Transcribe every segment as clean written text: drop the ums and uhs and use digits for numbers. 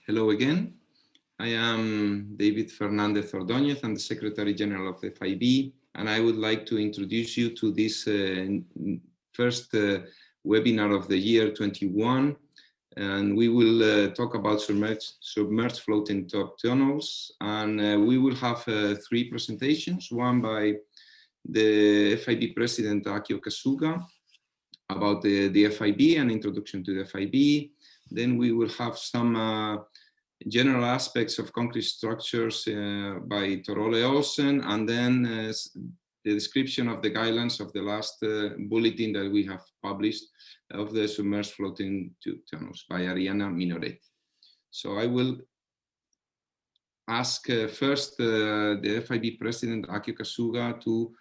Hello again. I am David Fernandez Ordóñez. I'm the Secretary General of the FIB, and I would like to introduce you to this first webinar of the year 21. And we will talk about submerged floating tube tunnels. And we will have three presentations, one by the FIB President Akio Kasuga about the FIB and introduction to the FIB. Then we will have some general aspects of concrete structures by Torole Olsen, and then the description of the guidelines of the last bulletin that we have published of the submerged floating tube tunnels by Arianna Minoretti. So I will ask first the FIB President Akio Kasuga to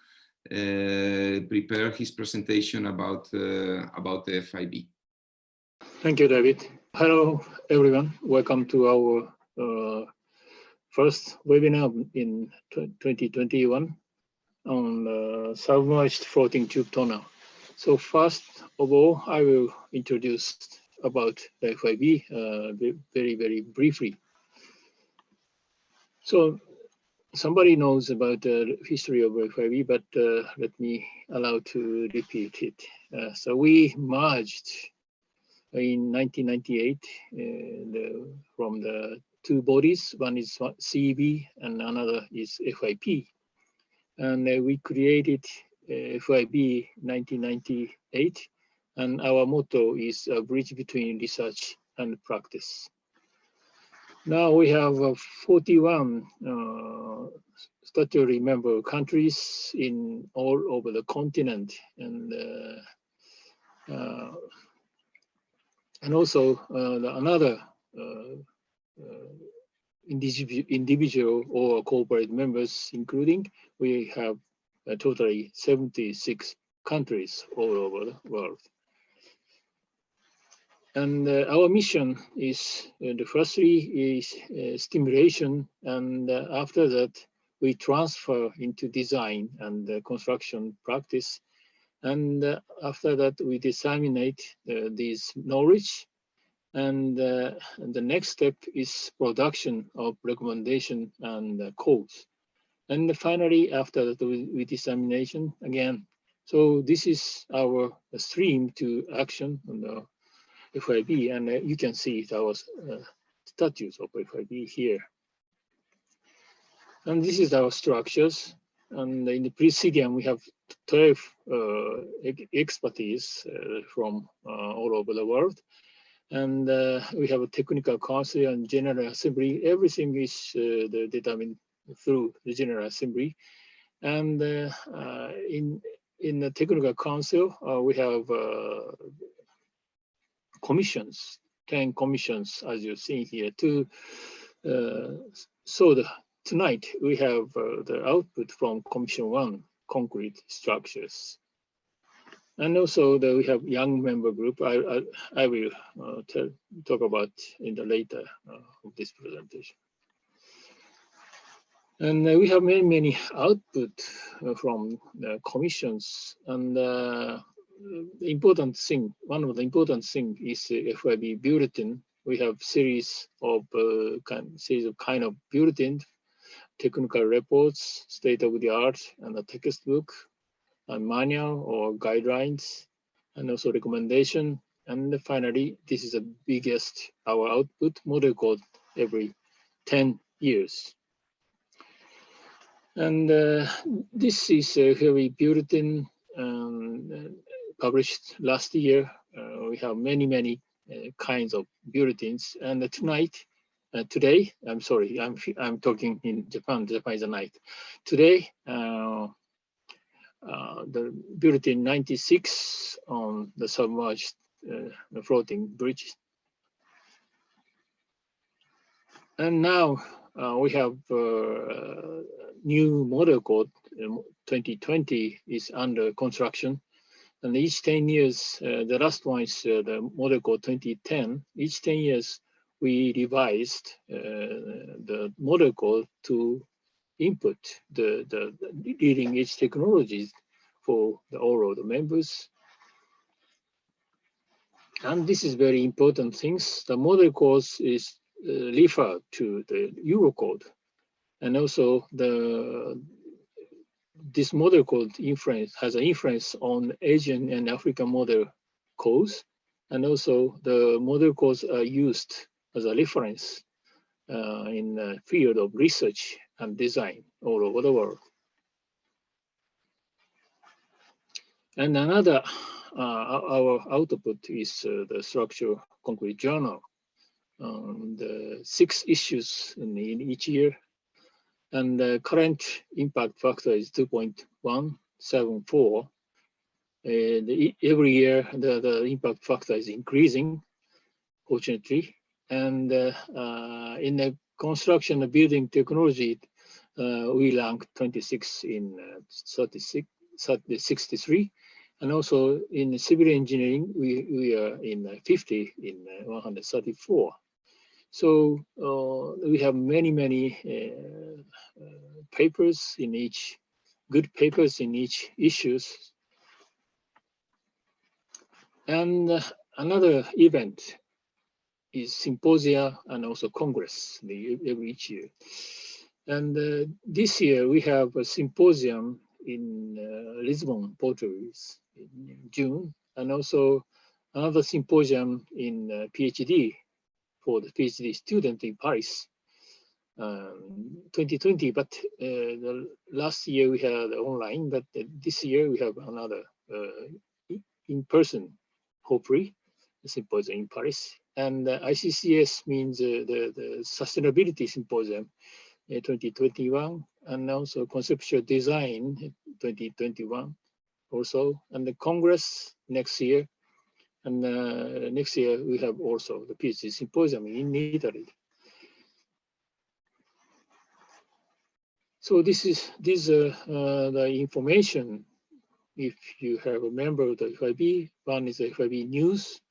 prepare his presentation about the FIB. Thank you, David. Hello, everyone. Welcome to our first webinar in 2021 on submerged floating tube tunnel. So first of all, I will introduce about the FIB very briefly. So somebody knows about the history of FIB, but let me allow to repeat it. So we merged in 1998 from the two bodies. One is CEB and another is FIP. And we created FIB 1998, and our motto is a bridge between research and practice. Now we have 41 statutory member countries in all over the continent, and also another individual or corporate members, including we have totally 76 countries all over the world. And our mission is, the firstly is stimulation, and after that we transfer into design and construction practice. And after that, we disseminate this knowledge. And the next step is production of recommendation and codes. And finally, after that, we dissemination again. So this is our stream to action on the FIB. And you can see our statutes of FIB here. And this is our structures. And in the presidium, we have 12 expertise from all over the world. And we have a technical council and general assembly. Everything is determined through the general assembly. And in the technical council, we have commissions, 10 commissions, as you see here. Tonight, we have the output from Commission 1, concrete structures. And also we have young member group. I will talk about in the later of this presentation. And we have many output from the commissions. And the important thing, one of the important thing is the FIB bulletin. We have series of kind of bulletin, technical reports, state of the art, and a textbook, a manual or guidelines, and also recommendation. And finally, this is the biggest, our output, model code every 10 years. And this is a heavy bulletin published last year. We have many kinds of bulletins. And today, I'm sorry, I'm talking in Japan. Japan is a night. Today, the bulletin 96 on the submerged floating bridge. And now we have new model code 2020 is under construction. And each 10 years, the last one is the model code 2010. Each 10 years, we revised the model code to input the leading edge technologies for all of the members. And this is very important things. The model course is refer to the Eurocode, and also this model code has an influence on Asian and African model codes, and also the model codes are used as a reference in the field of research and design all over the world. And another our output is the structural concrete journal. The 6 issues in each year, and the current impact factor is 2.174. Every year the impact factor is increasing, fortunately. And in the construction and building technology, we rank 26 in 63. And also in civil engineering, we are in 50 in 134. So we have many papers in each, good papers in each issues. And another event is symposia and also congress each year. And this year we have a symposium in Lisbon, Portugal, in June, and also another symposium in PhD for the PhD student in Paris, 2020. But the last year we had online, but this year we have another in-person, hopefully, symposium in Paris. And ICCS means the Sustainability Symposium 2021, and also Conceptual Design 2021 also, and the Congress next year. And next year we have also the PhD Symposium in Italy. So this is the information. If you have a member of the FIB, one is the FIB News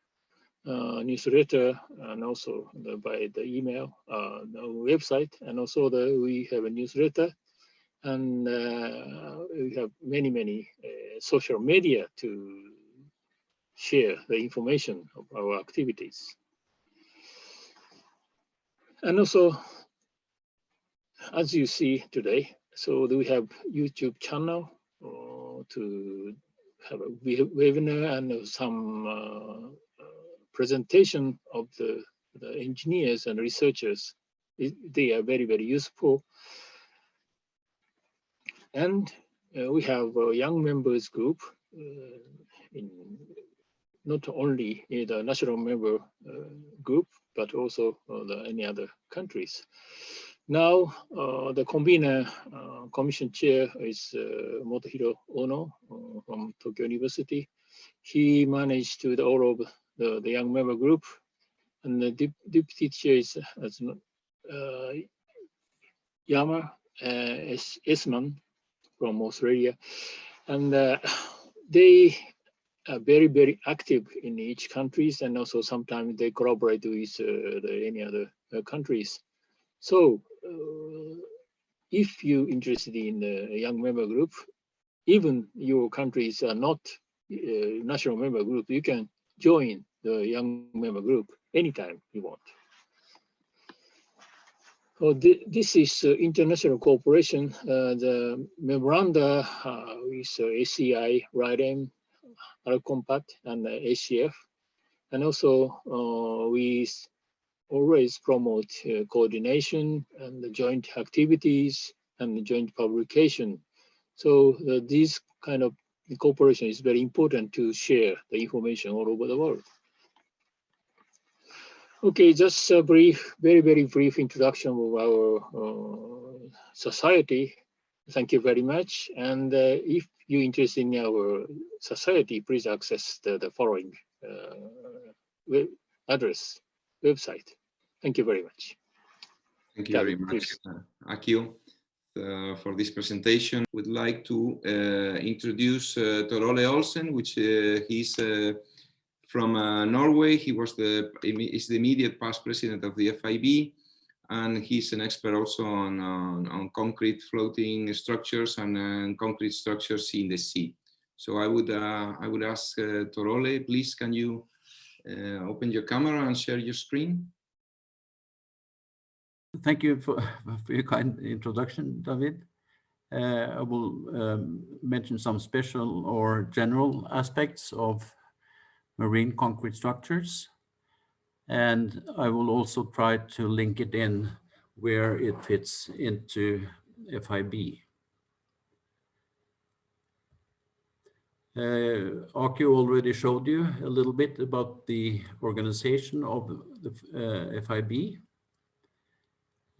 newsletter, and also by the email, the website, and also we have a newsletter, and we have many social media to share the information of our activities. And also, as you see today, so we have YouTube channel to have a webinar and some presentation of the engineers and researchers. They are very useful. And we have a young members group in not only the national member group, but also any other countries. Now, the convener commission chair is Motohiro Ono from Tokyo University. He managed to all of the young member group, and the deputy chair is Yama Esman from Australia, and they are very active in each countries, and also sometimes they collaborate with any other countries. So if you're interested in the young member group, even your countries are not national member group, you can join the young member group anytime you want. So this is international cooperation. The memoranda with ACI, RIDEM, Alcompat, and ACF. And also we always promote coordination and the joint activities and the joint publication. So this kind of cooperation is very important to share the information all over the world. Okay, just a very brief introduction of our society. Thank you very much. And if you're interested in our society, please access the following website. Thank you very much. Thank you very much, Akio, for this presentation. Would like to introduce Torole Olsen, which he's from Norway. He is the immediate past president of the FIB, and he's an expert also on concrete floating structures and concrete structures in the sea. So I would ask Torole, please, can you open your camera and share your screen? Thank you for your kind introduction, David. I will mention some special or general aspects of marine concrete structures, and I will also try to link it in where it fits into FIB. Akio already showed you a little bit about the organization of the FIB.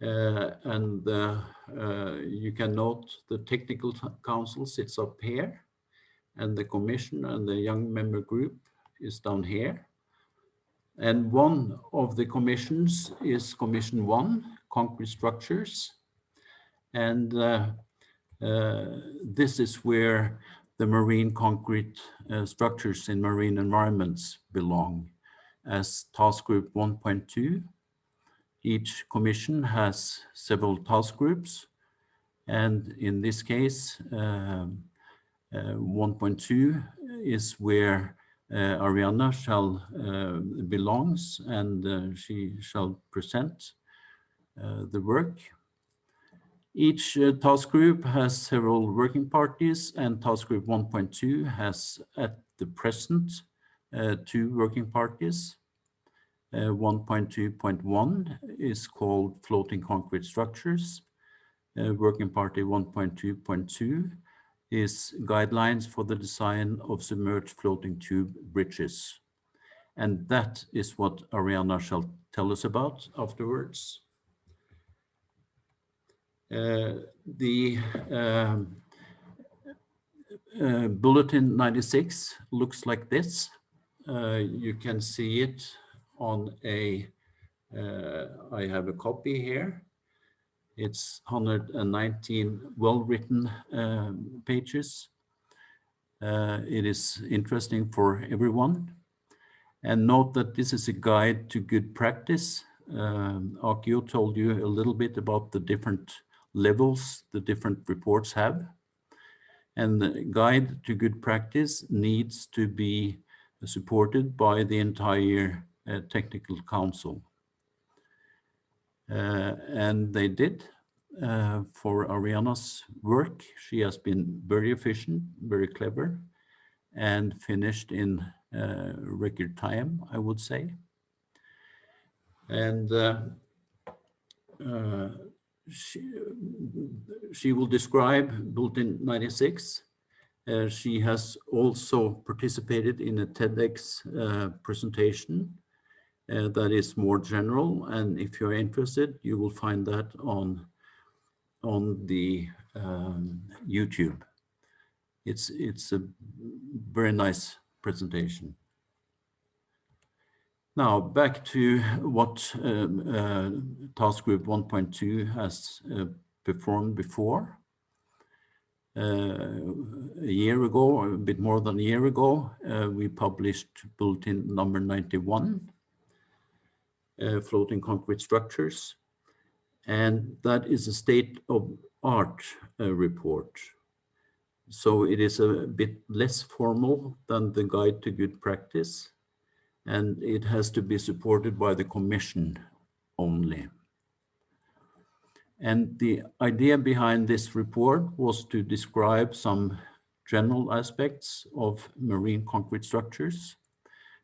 You can note the technical council sits up here, and the commission and the young member group is down here. And one of the commissions is Commission 1, Concrete Structures. And this is where the marine concrete structures in marine environments belong as task group 1.2. Each commission has several task groups, and in this case, 1.2 is where Arianna belongs, and she shall present the work. Each task group has several working parties, and task group 1.2 has at the present 2 working parties. 1.2.1 is called floating concrete structures. Working party 1.2.2 is guidelines for the design of submerged floating tube bridges. And that is what Arianna shall tell us about afterwards. The Bulletin 96 looks like this. You can see it on I have a copy here. It's 119 well-written pages. It is interesting for everyone. And note that this is a guide to good practice. Akio told you a little bit about the different levels the different reports have. And the guide to good practice needs to be supported by the entire technical council. And they did for Arianna's work. She has been very efficient, very clever, and finished in record time, I would say. And she will describe Bulletin 96. She has also participated in a TEDx presentation that is more general, and if you're interested, you will find that on the YouTube. It's a very nice presentation. Now back to what task group 1.2 has performed before. A year ago, or a bit more than a year ago, we published bulletin number 91, floating concrete structures, and that is a state-of-art report. So it is a bit less formal than the guide to good practice, and it has to be supported by the commission only. And the idea behind this report was to describe some general aspects of marine concrete structures,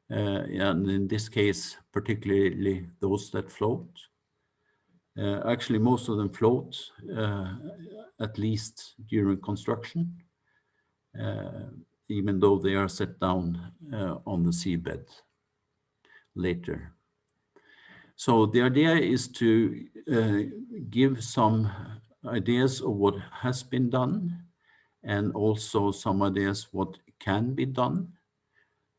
and in this case, particularly those that float. Actually, most of them float, at least during construction, even though they are set down on the seabed later. So the idea is to give some ideas of what has been done and also some ideas what can be done.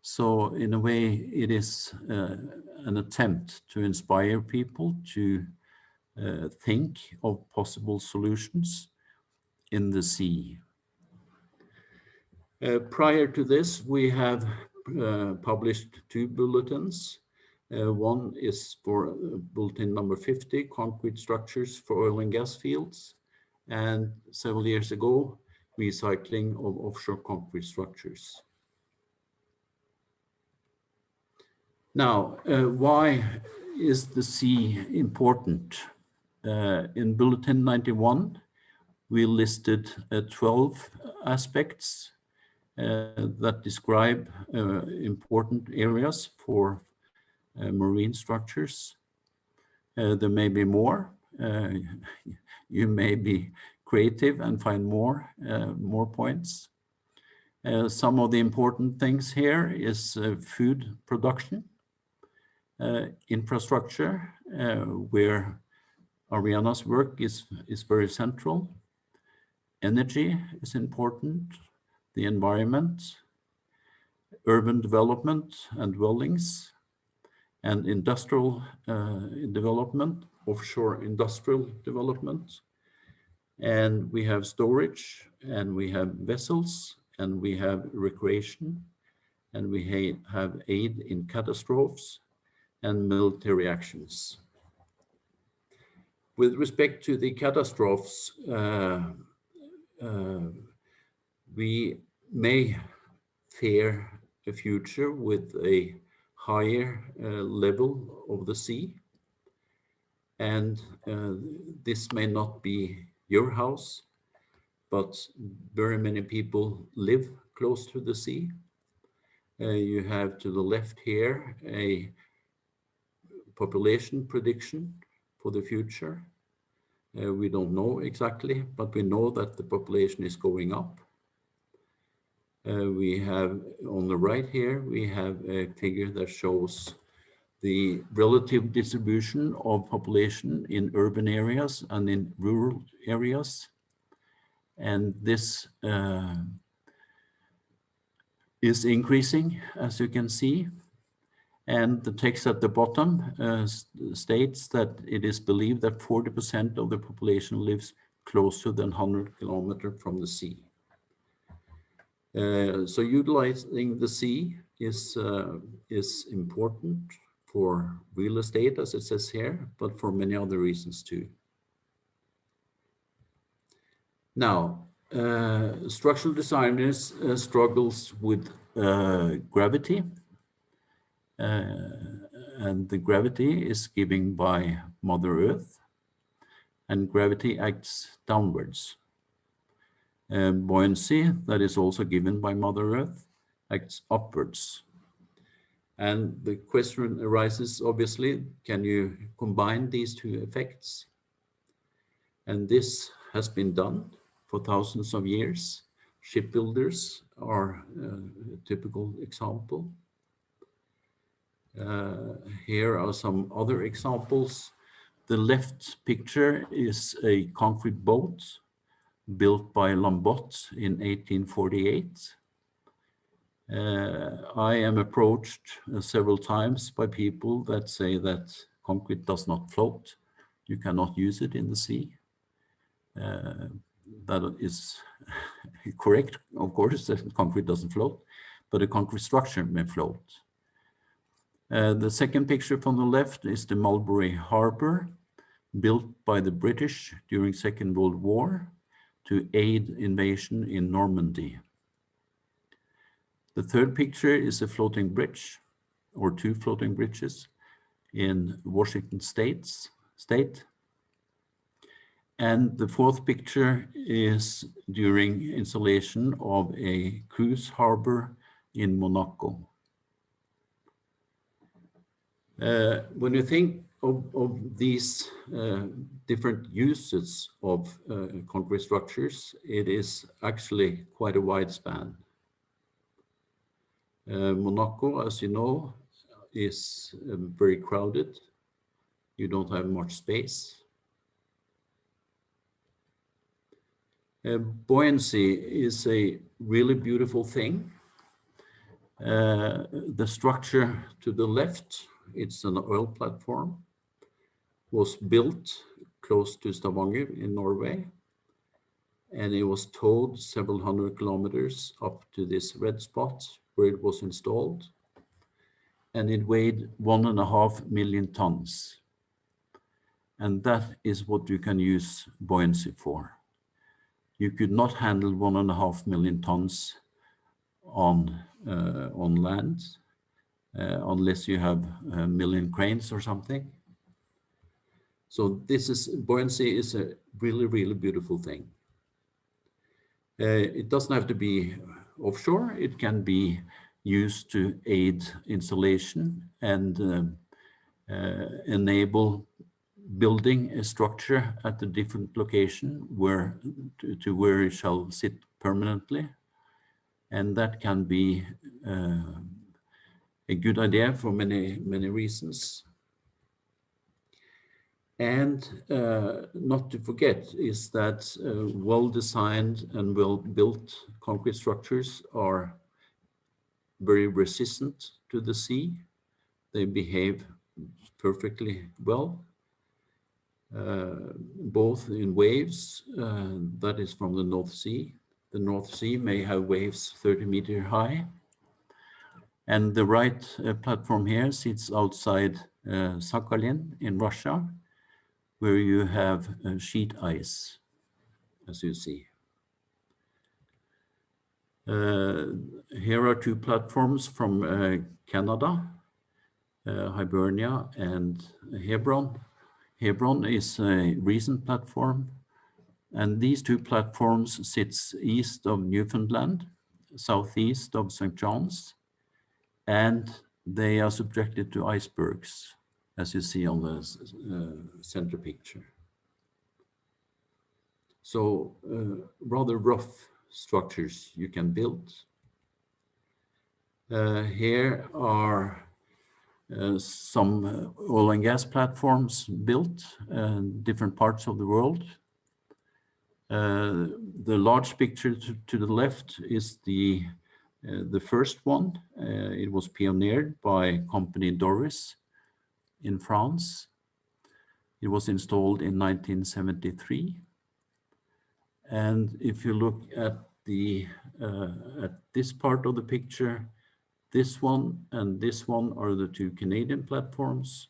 So in a way, it is an attempt to inspire people to think of possible solutions in the sea. Prior to this, we have published 2 bulletins. One is for bulletin number 50, concrete structures for oil and gas fields, and several years ago, recycling of offshore concrete structures. Now, why is the sea important? In Bulletin 91, we listed 12 aspects that describe important areas for marine structures. There may be more. You may be creative and find more points. Some of the important things here is food production, infrastructure, where Arianna's work is very central. Energy is important, the environment, urban development and dwellings, and industrial development, offshore industrial development. And we have storage, and we have vessels, and we have recreation, and we have aid in catastrophes and military actions. With respect to the catastrophes, we may fear a future with a higher level of the sea. And this may not be your house, but very many people live close to the sea. You have to the left here a population prediction for the future. We don't know exactly, but we know that the population is going up. We have on the right here, we have a figure that shows the relative distribution of population in urban areas and in rural areas. And this is increasing, as you can see. And the text at the bottom states that it is believed that 40% of the population lives closer than 100 kilometers from the sea. So utilizing the sea is important for real estate, as it says here, but for many other reasons too. Now, structural designers struggles with gravity. And the gravity is given by Mother Earth, and gravity acts downwards. Buoyancy, that is also given by Mother Earth, acts upwards. And the question arises, obviously, can you combine these two effects? And this has been done for thousands of years. Shipbuilders are a typical example. Here are some other examples. The left picture is a concrete boat built by Lombot in 1848. I am approached several times by people that say that concrete does not float. You cannot use it in the sea. That is correct, of course, that concrete doesn't float, but a concrete structure may float. The second picture from the left is the Mulberry Harbour, built by the British during Second World War to aid invasion in Normandy. The third picture is a floating bridge, or two floating bridges, in Washington State. And the fourth picture is during installation of a cruise harbor in Monaco. When you think of these different uses of concrete structures, it is actually quite a wide span. Monaco, as you know, is very crowded. You don't have much space. Buoyancy is a really beautiful thing. The structure to the left, it's an oil platform, was built close to Stavanger in Norway, and it was towed several hundred kilometers up to this red spot where it was installed, and it weighed 1.5 million tons. And that is what you can use buoyancy for. You could not handle 1.5 million tons on land unless you have a million cranes or something. So buoyancy is a really, really beautiful thing. It doesn't have to be offshore. It can be used to aid installation and enable building a structure at a different location to where it shall sit permanently. And that can be a good idea for many, many reasons. And not to forget is that well-designed and well-built concrete structures are very resistant to the sea. They behave perfectly well, both in waves, that is from the North Sea. The North Sea may have waves 30 meters high. And the right platform here sits outside Sakhalin in Russia, where you have sheet ice, as you see. Here are two platforms from Canada, Hibernia and Hebron. Hebron is a recent platform, and these two platforms sits east of Newfoundland, southeast of St. John's, and they are subjected to icebergs, as you see on the center picture. So rather rough structures you can build. Here are some oil and gas platforms built in different parts of the world. The large picture to the left is the first one. It was pioneered by company Doris in France. It was installed in 1973. And if you look at this part of the picture, this one and this one are the two Canadian platforms.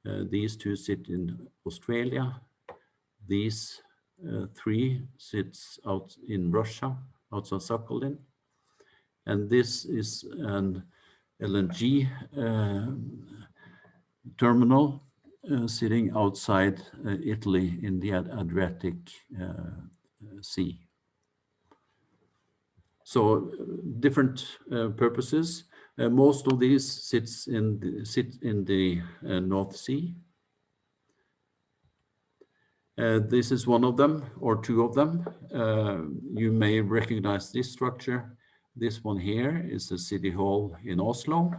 These two sit in Australia. These three sits out in Russia, outside Sakhalin. And this is an LNG terminal sitting outside Italy in the Adriatic Sea. So different purposes. Most of these sit in the North Sea. This is one of them, or two of them. You may recognize this structure. This one here is the City Hall in Oslo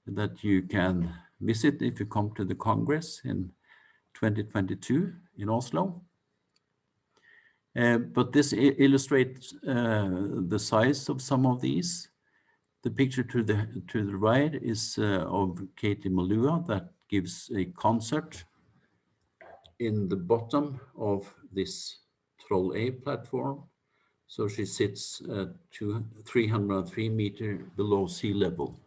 that you can visit if you come to the Congress in 2022 in Oslo. But this illustrates the size of some of these. The picture to the right is of Katie Malua that gives a concert in the bottom of this Troll A platform. So she sits at 303 meters below sea level.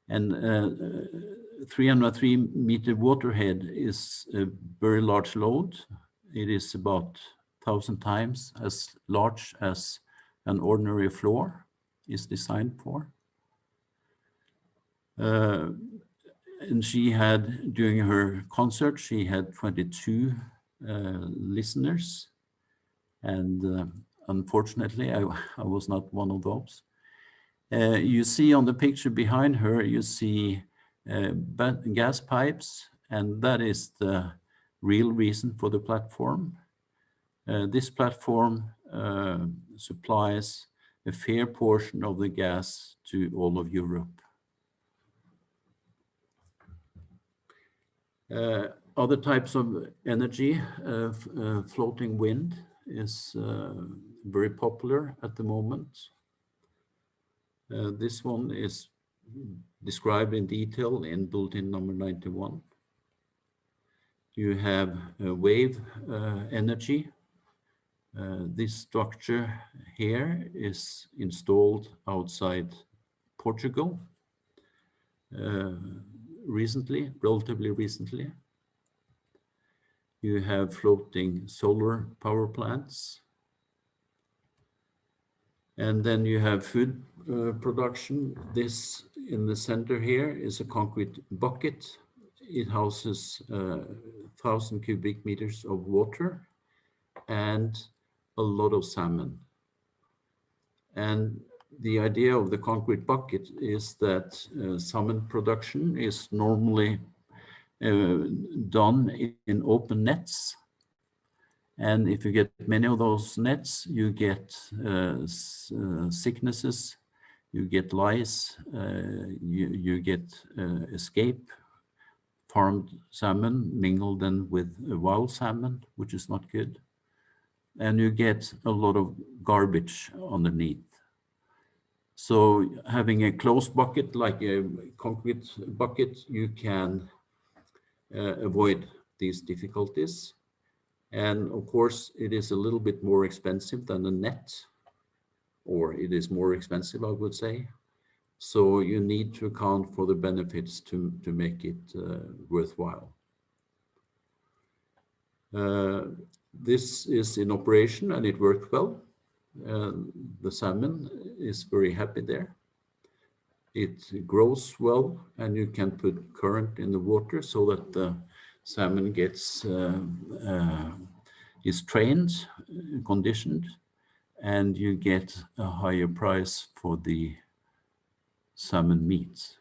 And 303 meter waterhead is a very large load. It is about 1,000 times as large as an ordinary floor is designed for. And she had, during her concert, she had 22 listeners. And unfortunately, I was not one of those. You see on the picture behind her, you see gas pipes, and that is the real reason for the platform. This platform supplies a fair portion of the gas to all of Europe. Other types of energy, floating wind is very popular at the moment. This one is described in detail in bulletin number 91. You have wave energy. This structure here is installed outside Portugal relatively recently. You have floating solar power plants. And then you have food production. This in the center here is a concrete bucket it houses 1,000 cubic meters of water and a lot of salmon. And the idea of the concrete bucket is that salmon production is normally done in open nets. And if you get many of those nets, you get sicknesses, you get lice, you get escape farmed salmon mingled then with wild salmon, which is not good. And you get a lot of garbage underneath. So having a closed bucket, like a concrete bucket, you can avoid these difficulties. And of course, it is a little bit more expensive than a net, or it is more expensive, I would say. So you need to account for the benefits to make it worthwhile. This is in operation and it worked well. The salmon is very happy there. It grows well, and you can put current in the water so that the salmon gets is trained, conditioned, and you get a higher price for the salmon meat.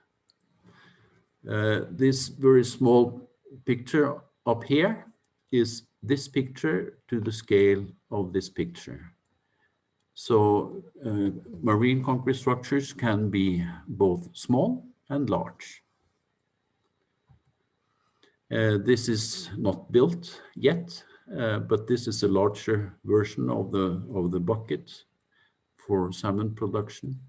This very small picture up here is this picture to the scale of this picture. So marine concrete structures can be both small and large. This is not built yet, but this is a larger version of the bucket for salmon production.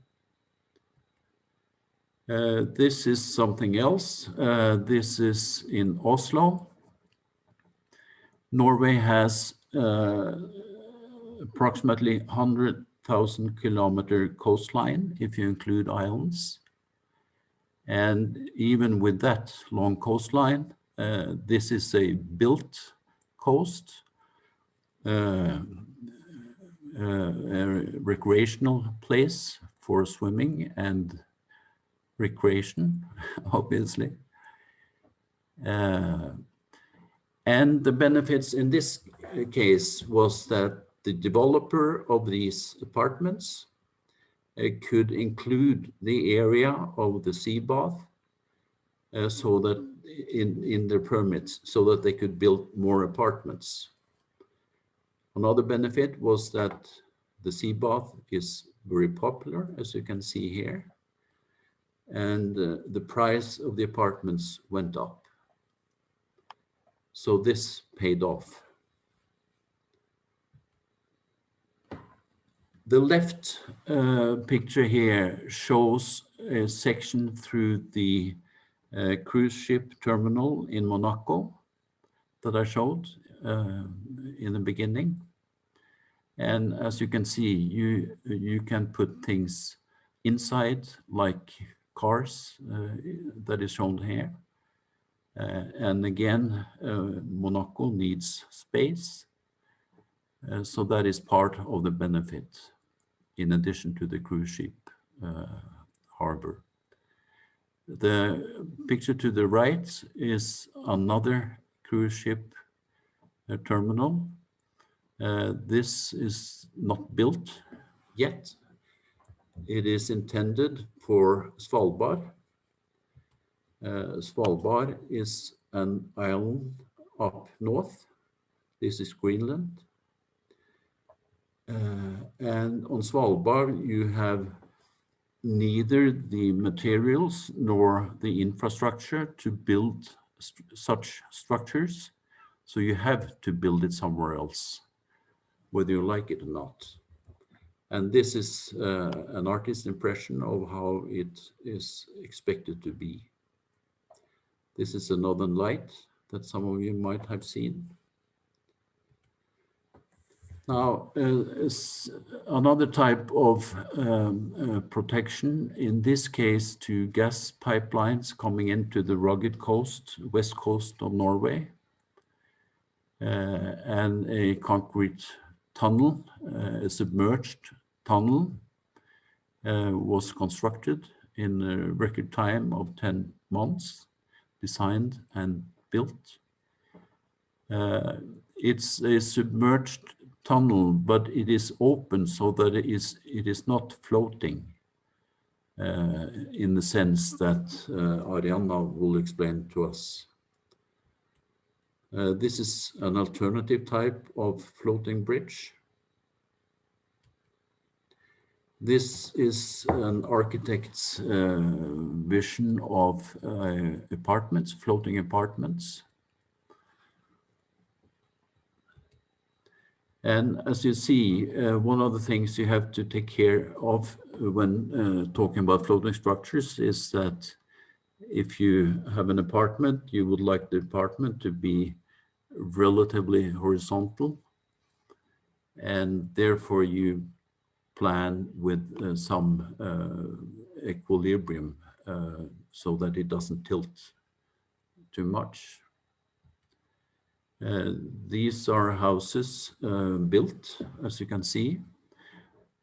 This is something else. This is in Oslo. Norway has approximately 100,000 kilometer coastline if you include islands. And even with that long coastline, this is a built coast, a recreational place for swimming and recreation, obviously. And the benefits in this case was that the developer of these apartments could include the area of the sea bath so that in their permits, so that they could build more apartments. Another benefit was that the sea bath is very popular, as you can see here, and the price of the apartments went up. So this paid off. The left picture here shows a section through the cruise ship terminal in Monaco that I showed in the beginning. And as you can see, you can put things inside, like cars that is shown here. And again, Monaco needs space. So that is part of the benefit, in addition to the cruise ship harbor. The picture to the right is another cruise ship terminal. This is not built yet. It is intended for Svalbard. Svalbard is an island up north. This is Greenland. And on Svalbard, you have neither the materials nor the infrastructure to build such structures. So you have to build it somewhere else, whether you like it or not. And this is an artist's impression of how it is expected to be. This is a northern light that some of you might have seen. Now, another type of protection, in this case to gas pipelines coming into the rugged coast, west coast of Norway, and a concrete tunnel, a submerged tunnel, was constructed in a record time of 10 months, designed and built. It's a submerged tunnel, but it is open so that it is not floating in the sense that Arianna will explain to us. This is an alternative type of floating bridge. This is an architect's vision of apartments, floating apartments. And as you see, one of the things you have to take care of when talking about floating structures is that if you have an apartment, you would like the apartment to be relatively horizontal, and therefore you plan with some equilibrium so that it doesn't tilt too much. These are houses built, as you can see.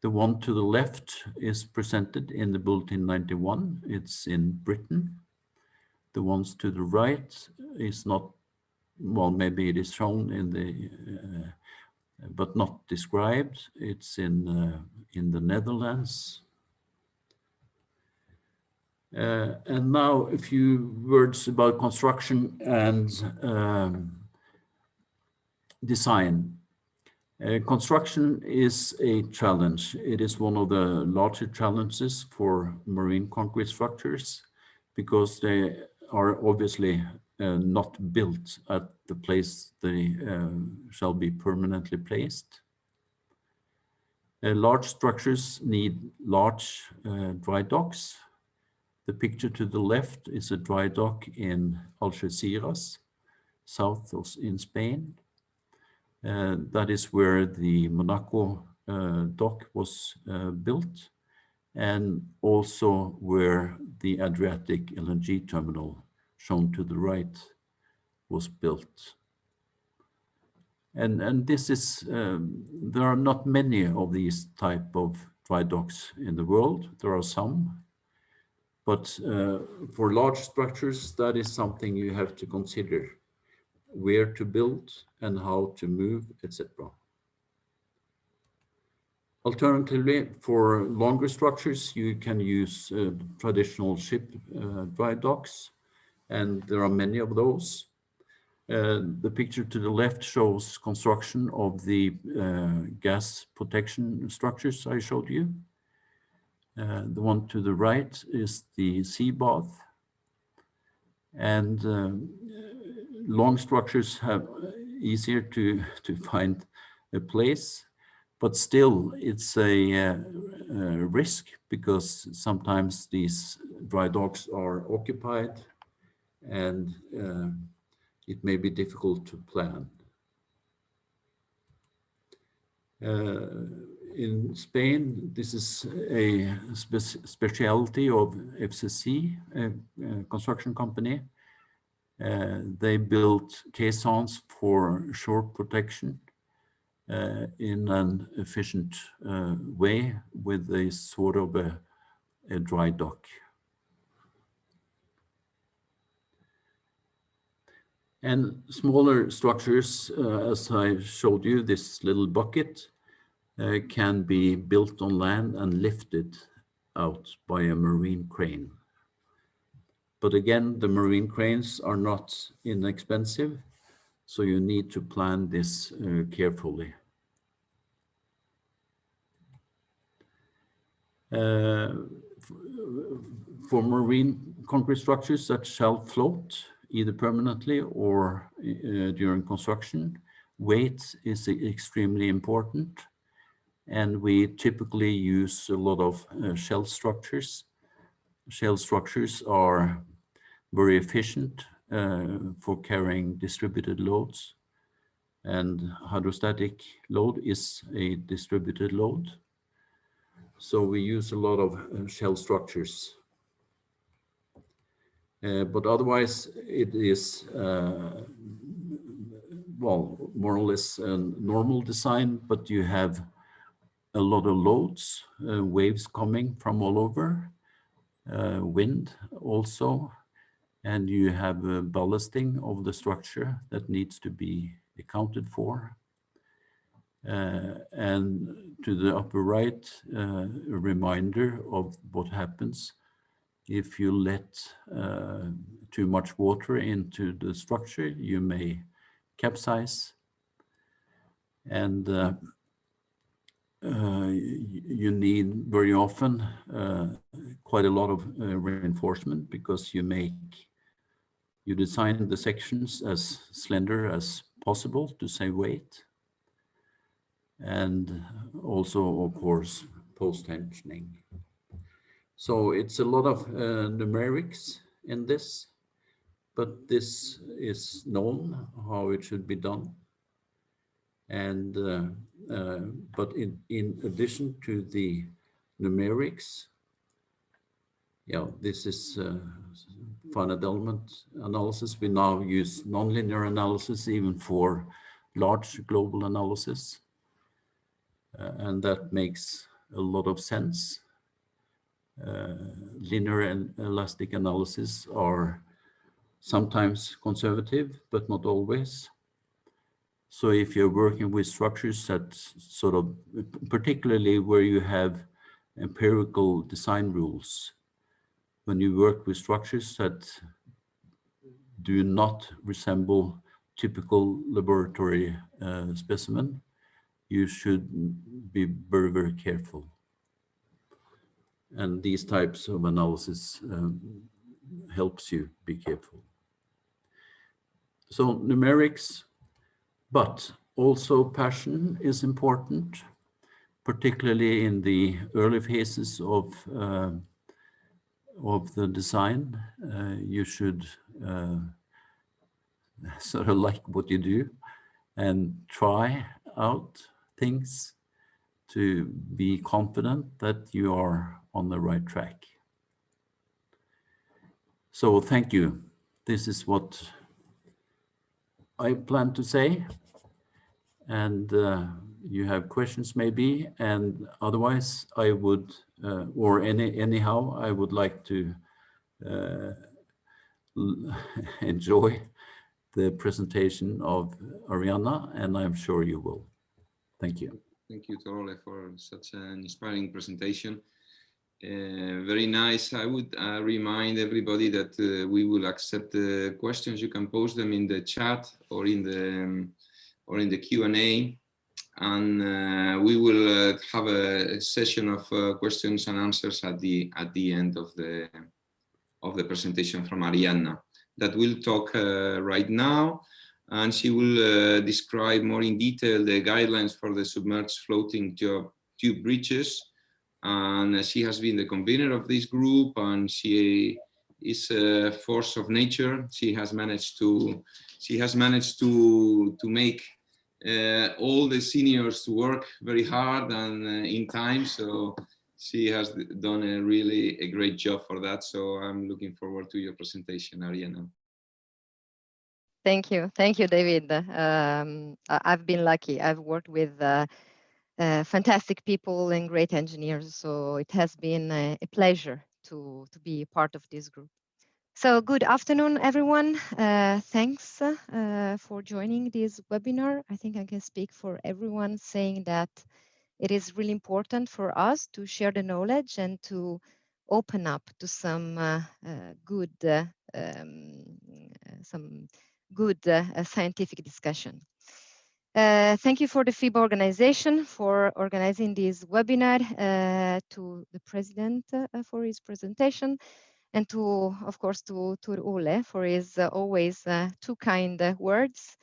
The one to the left is presented in the Bulletin 91. It's in Britain. The ones to the right is not, well, maybe it is shown in the, but not described. It's in the Netherlands. And now a few words about construction and design. Construction is a challenge. It is one of the larger challenges for marine concrete structures because they are obviously not built at the place they shall be permanently placed. Large structures need large dry docks. The picture to the left is a dry dock in Algeciras, south of in Spain. That is where the Monaco dock was built, and also where the Adriatic LNG terminal, shown to the right, was built. And this is, there are not many of these type of dry docks in the world. There are some, but for large structures, that is something you have to consider, where to build and how to move, etc. Alternatively, for longer structures, you can use traditional ship dry docks, and there are many of those. The picture to the left shows construction of the gas protection structures I showed you. The one to the right is the sea bath. And long structures have easier to find a place, but still it's a risk because sometimes these dry docks are occupied and it may be difficult to plan. In Spain, this is a specialty of FCC, a construction company. They built caissons for shore protection in an efficient way with a sort of a dry dock. And smaller structures, as I showed you, this little bucket can be built on land and lifted out by a marine crane. But again, the marine cranes are not inexpensive, so you need to plan this carefully. For marine concrete structures that shall float, either permanently or during construction, weight is extremely important. And we typically use a lot of shell structures. Shell structures are very efficient for carrying distributed loads. And hydrostatic load is a distributed load. So we use a lot of shell structures. But otherwise, it is, well, more or less a normal design, but you have a lot of loads, waves coming from all over, wind also, and you have a ballasting of the structure that needs to be accounted for. And to the upper right, a reminder of what happens if you let too much water into the structure. You may capsize, and you need very often quite a lot of reinforcement, because you design the sections as slender as possible to save weight, and also, of course, post-tensioning. So it's a lot of numerics in this, but this is known how it should be done. And but in addition to the numerics, this is finite element analysis. We now use nonlinear analysis even for large global analysis, and that makes a lot of sense. Linear and elastic analysis are sometimes conservative, but not always. So if you're working with structures that sort of, particularly where you have empirical design rules, when you work with structures that do not resemble typical laboratory specimen, you should be very, very careful. And these types of analysis helps you be careful. So numerics, but also passion is important, particularly in the early phases of the design. You should sort of like what you do and try out things to be confident that you are on the right track. So thank you. This is what I plan to say. And you have questions maybe, and otherwise I would, anyhow, I would like to enjoy the presentation of Arianna, and I'm sure you will. Thank you. Thank you, Torole, for such an inspiring presentation. Very nice. I would remind everybody that we will accept questions. You can post them in the chat or in the Q&A, and we will have a session of questions and answers at the end of the presentation from Arianna, that will talk right now, and she will describe more in detail the guidelines for the submerged floating tube bridges. And she has been the convener of this group, and she is a force of nature. She has managed to make all the seniors to work very hard and in time. So she has done a great job for that. So I'm looking forward to your presentation, Arianna. Thank you, David. I've been lucky. I've worked with fantastic people and great engineers, so it has been a pleasure to be a part of this group. So good afternoon, everyone. Thanks for joining this webinar. I think I can speak for everyone saying that it is really important for us to share the knowledge and to open up to some good scientific discussion. Thank you for the FIBA organization for organizing this webinar, to the president for his presentation, and to, of course, to Ole for his always too kind words,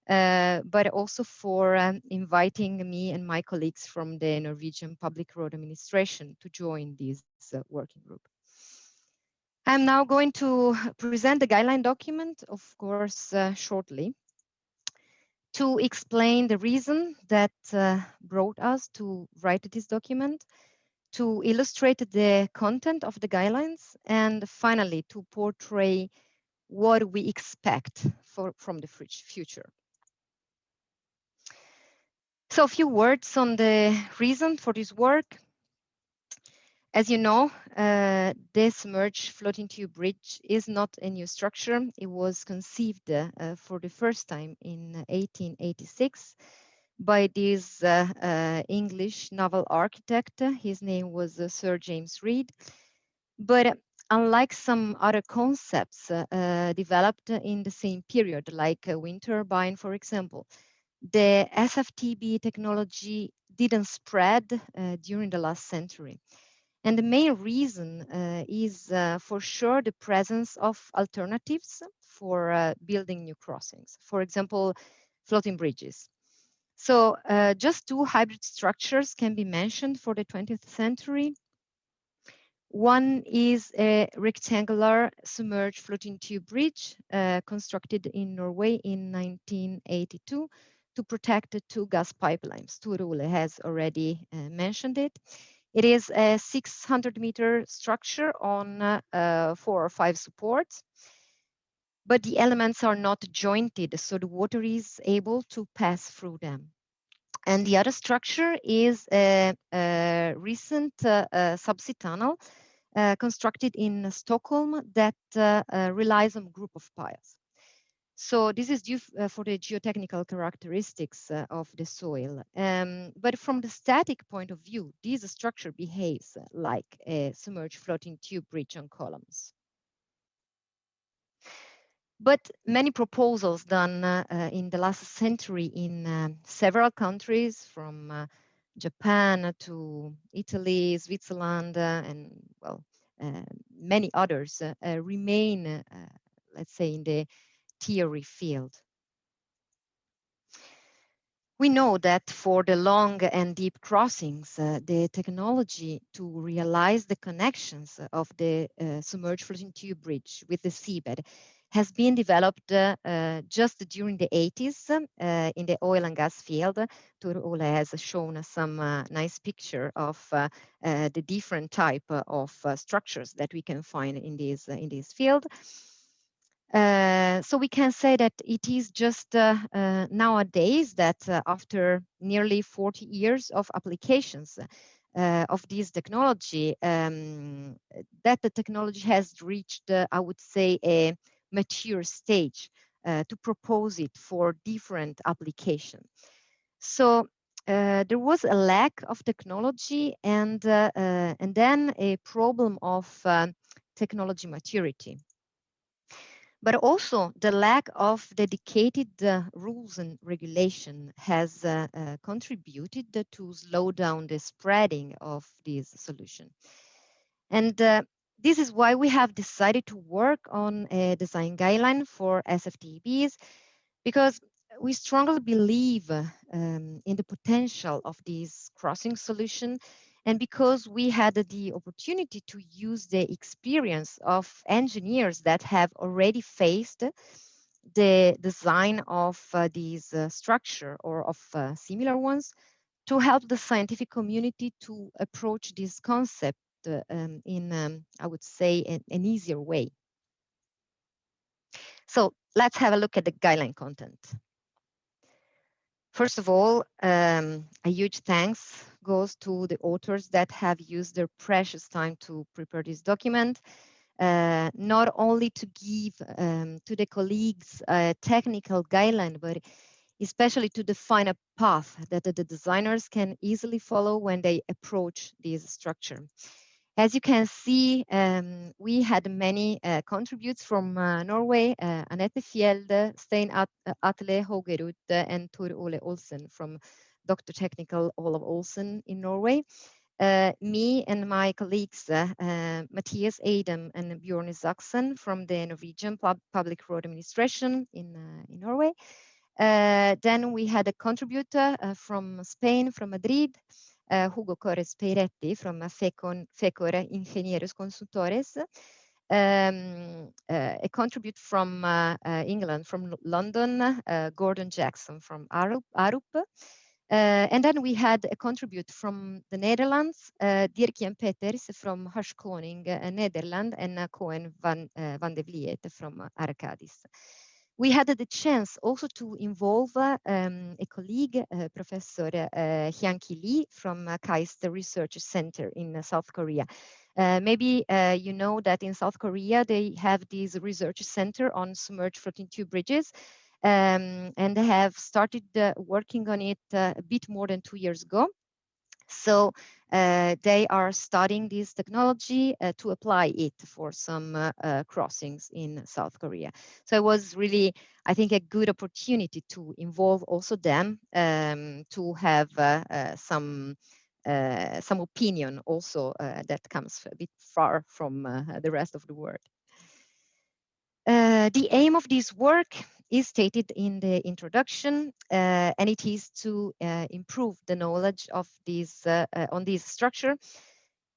but also for inviting me and my colleagues from the Norwegian Public Road Administration to join this working group. I'm now going to present the guideline document, of course, shortly, to explain the reason that brought us to write this document, to illustrate the content of the guidelines, and finally to portray what we expect from the future. So a few words on the reason for this work. As you know, the Submerged Floating Tube Bridge is not a new structure. It was conceived for the first time in 1886 by this English naval architect. His name was Sir James Reed. But unlike some other concepts developed in the same period, like a wind turbine, for example, the SFTB technology didn't spread during the last century. And the main reason is for sure the presence of alternatives for building new crossings. For example, floating bridges. So just two hybrid structures can be mentioned for the 20th century. One is a rectangular submerged floating tube bridge constructed in Norway in 1982 to protect the two gas pipelines. Tor Ole has already mentioned it. It is a 600-meter structure on 4 or 5 supports, but the elements are not jointed, so the water is able to pass through them. And the other structure is a recent subsea tunnel constructed in Stockholm that relies on a group of piles. So this is due for the geotechnical characteristics of the soil. But from the static point of view, this structure behaves like a submerged floating tube bridge on columns. But many proposals done in the last century in several countries, from Japan to Italy, Switzerland, and well, many others remain, let's say, in the theory field. We know that for the long and deep crossings, the technology to realize the connections of the submerged floating tube bridge with the seabed has been developed just during the 80s in the oil and gas field. Tor Ole has shown some nice picture of the different type of structures that we can find in this field. So we can say that it is just nowadays that after nearly 40 years of applications of this technology, that the technology has reached, I would say, a mature stage to propose it for different application. So there was a lack of technology and then a problem of technology maturity. But also the lack of dedicated rules and regulation has contributed to slow down the spreading of this solution. And this is why we have decided to work on a design guideline for SFTBs, because we strongly believe in the potential of this crossing solution, and because we had the opportunity to use the experience of engineers that have already faced the design of this structure or of similar ones, to help the scientific community to approach this concept in, I would say, an easier way. So let's have a look at the guideline content. First of all, a huge thanks goes to the authors that have used their precious time to prepare this document, not only to give to the colleagues a technical guideline, but especially to define a path that the designers can easily follow when they approach this structure. As you can see, we had many contributes from Norway, Anette Fjelde, Stein Atle Haugerud, and Tor Ole Olsen from Dr. Technical Olav Olsen in Norway. Me and my colleagues, Matthias Adam and Bjorn Isaksen from the Norwegian Public Road Administration in Norway. Then we had a contributor from Spain, from Madrid, Hugo Corres Peiretti from FECOR Ingenieros Consultores, a contribute from England, from London, Gordon Jackson from Arup. And then we had a contribute from the Netherlands, Dirk-Jan Peters from Haskoning, Netherlands, and Cohen van de Vliet from Archimedes. We had the chance also to involve a colleague, Professor Hyun-Ki Lee from KAIST Research Center in South Korea. Maybe you know that in South Korea, they have this research center on submerged floating tube bridges, and they have started working on it a bit more than 2 years ago. So they are studying this technology to apply it for some crossings in South Korea. So it was really, I think, a good opportunity to involve also them to have some opinion also that comes a bit far from the rest of the world. The aim of this work is stated in the introduction, and it is to improve the knowledge of this on this structure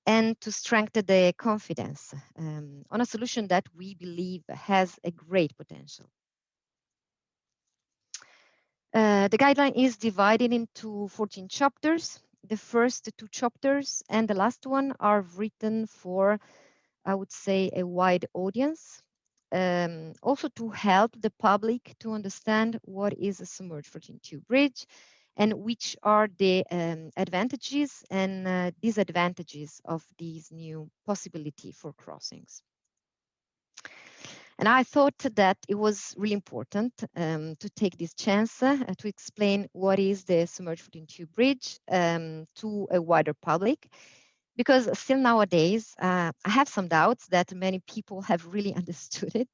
and to strengthen the confidence on a solution that we believe has a great potential. The guideline is divided into 14 chapters. The first 2 chapters and the last one are written for, I would say, a wide audience. Also to help the public to understand what is a submerged floating tube bridge and which are the advantages and disadvantages of these new possibility for crossings. And I thought that it was really important to take this chance to explain what is the submerged floating tube bridge to a wider public. Because still nowadays, I have some doubts that many people have really understood it.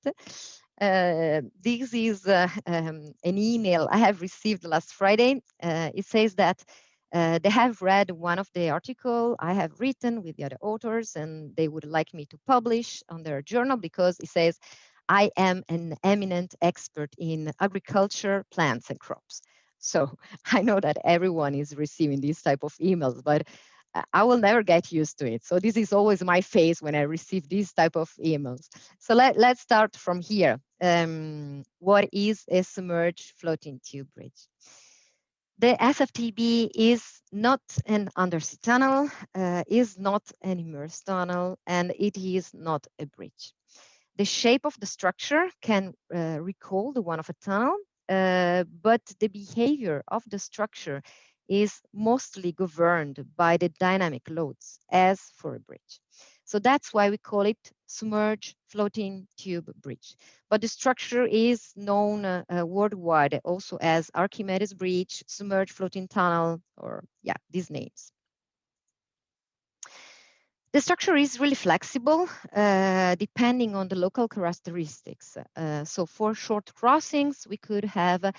This is an email I have received last Friday. It says that they have read one of the articles I have written with the other authors, and they would like me to publish on their journal because it says, I am an eminent expert in agriculture, plants, and crops. So I know that everyone is receiving these type of emails, but I will never get used to it. So this is always my face when I receive these type of emails. So let's start from here. What is a submerged floating tube bridge? The SFTB is not an undersea tunnel, is not an immersed tunnel, and it is not a bridge. The shape of the structure can recall the one of a tunnel, but the behavior of the structure is mostly governed by the dynamic loads as for a bridge. So that's why we call it submerged floating tube bridge. But the structure is known worldwide also as Archimedes bridge, submerged floating tunnel, or yeah, these names. The structure is really flexible depending on the local characteristics. So for short crossings, we could have a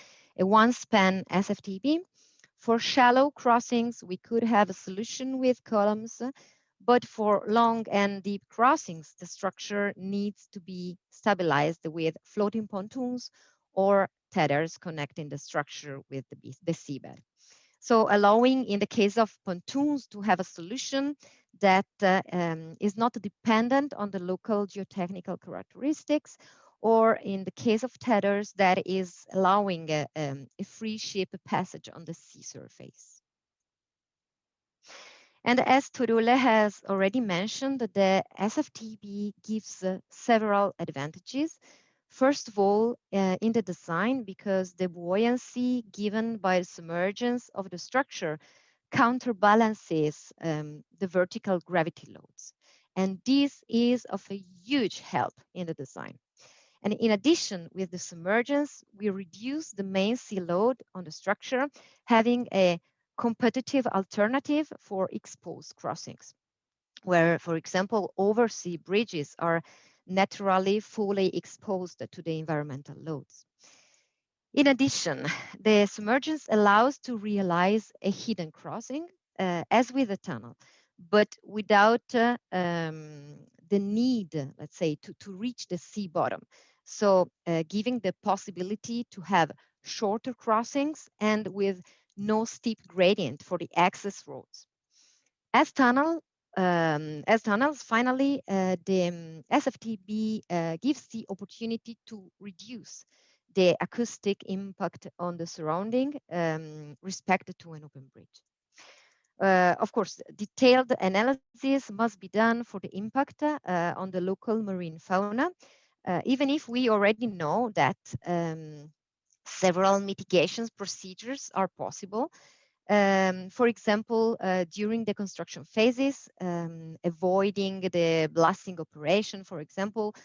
one-span SFTB. For shallow crossings, we could have a solution with columns, but for long and deep crossings, the structure needs to be stabilized with floating pontoons or tethers connecting the structure with the seabed. So allowing, in the case of pontoons, to have a solution that is not dependent on the local geotechnical characteristics, or in the case of tethers, that is allowing a free ship passage on the sea surface. And as Torule has already mentioned, the SFTB gives several advantages. First of all, in the design, because the buoyancy given by the submergence of the structure counterbalances the vertical gravity loads. And this is of a huge help in the design. And in addition, with the submergence, we reduce the main sea load on the structure, having a competitive alternative for exposed crossings, where, for example, oversea bridges are naturally fully exposed to the environmental loads. In addition, the submergence allows to realize a hidden crossing, as with a tunnel, but without the need, let's say, to reach the sea bottom. So giving the possibility to have shorter crossings and with no steep gradient for the access roads. As tunnels, finally, the SFTB gives the opportunity to reduce the acoustic impact on the surrounding respect to an open bridge. Of course, detailed analysis must be done for the impact on the local marine fauna, even if we already know that several mitigation procedures are possible. For example, during the construction phases, avoiding the blasting operation, for example,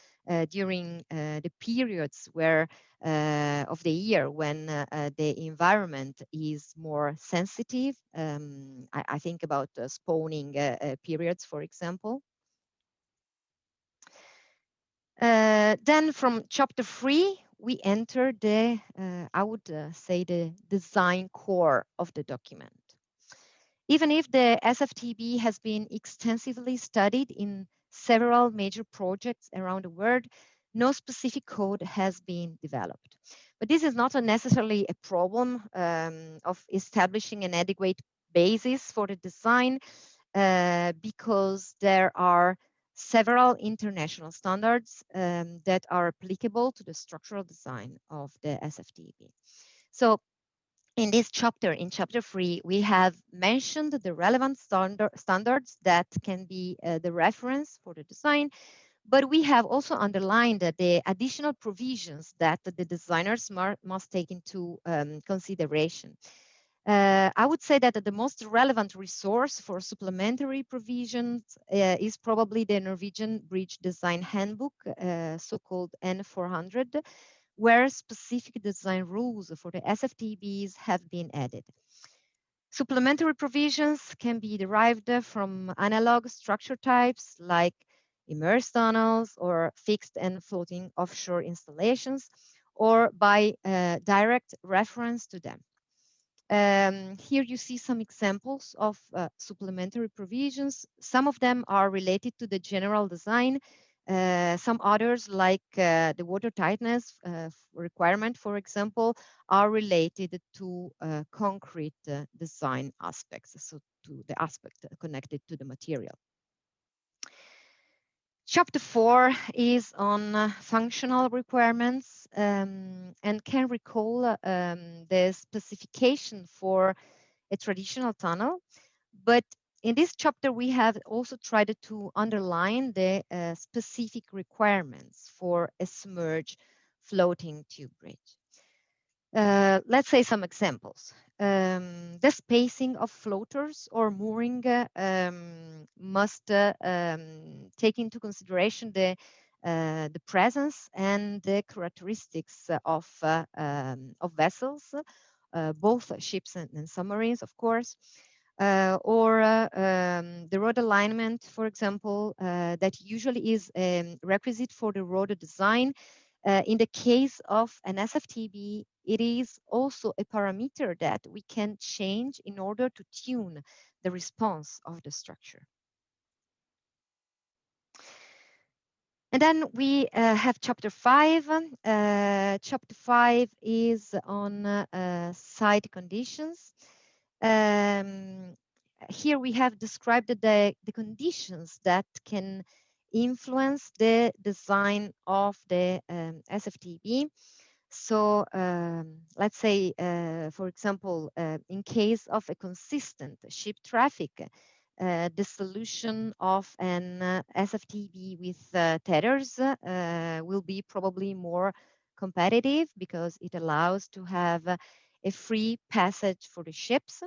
during the periods where of the year when the environment is more sensitive. I think about spawning periods, for example. Then from chapter 3, we enter the, I would say, the design core of the document. Even if the SFTB has been extensively studied in several major projects around the world, no specific code has been developed. But this is not necessarily a problem of establishing an adequate basis for the design because there are several international standards that are applicable to the structural design of the SFTB. So in this chapter, in chapter 3, we have mentioned the relevant standards that can be the reference for the design, but we have also underlined the additional provisions that the designers must take into consideration. I would say that the most relevant resource for supplementary provisions is probably the Norwegian Bridge Design Handbook, so-called N400, where specific design rules for the SFTBs have been added. Supplementary provisions can be derived from analog structure types like immersed tunnels or fixed and floating offshore installations, or by direct reference to them. Here you see some examples of supplementary provisions. Some of them are related to the general design. Some others, like the water tightness requirement, for example, are related to concrete design aspects, so to the aspect connected to the material. Chapter 4 is on functional requirements and can recall the specification for a traditional tunnel. But in this chapter, we have also tried to underline the specific requirements for a submerged floating tube bridge. Let's say some examples. The spacing of floaters or mooring must take into consideration the presence and the characteristics of vessels, both ships and submarines, of course. The road alignment, for example, that usually is a requisite for the road design. In the case of an SFTB, it is also a parameter that we can change in order to tune the response of the structure. And then we have chapter 5. Chapter 5 is on site conditions. Here we have described the conditions that can influence the design of the SFTB. So let's say, for example, in case of a consistent ship traffic, the solution of an SFTB with tethers will be probably more competitive because it allows to have a free passage for the ships.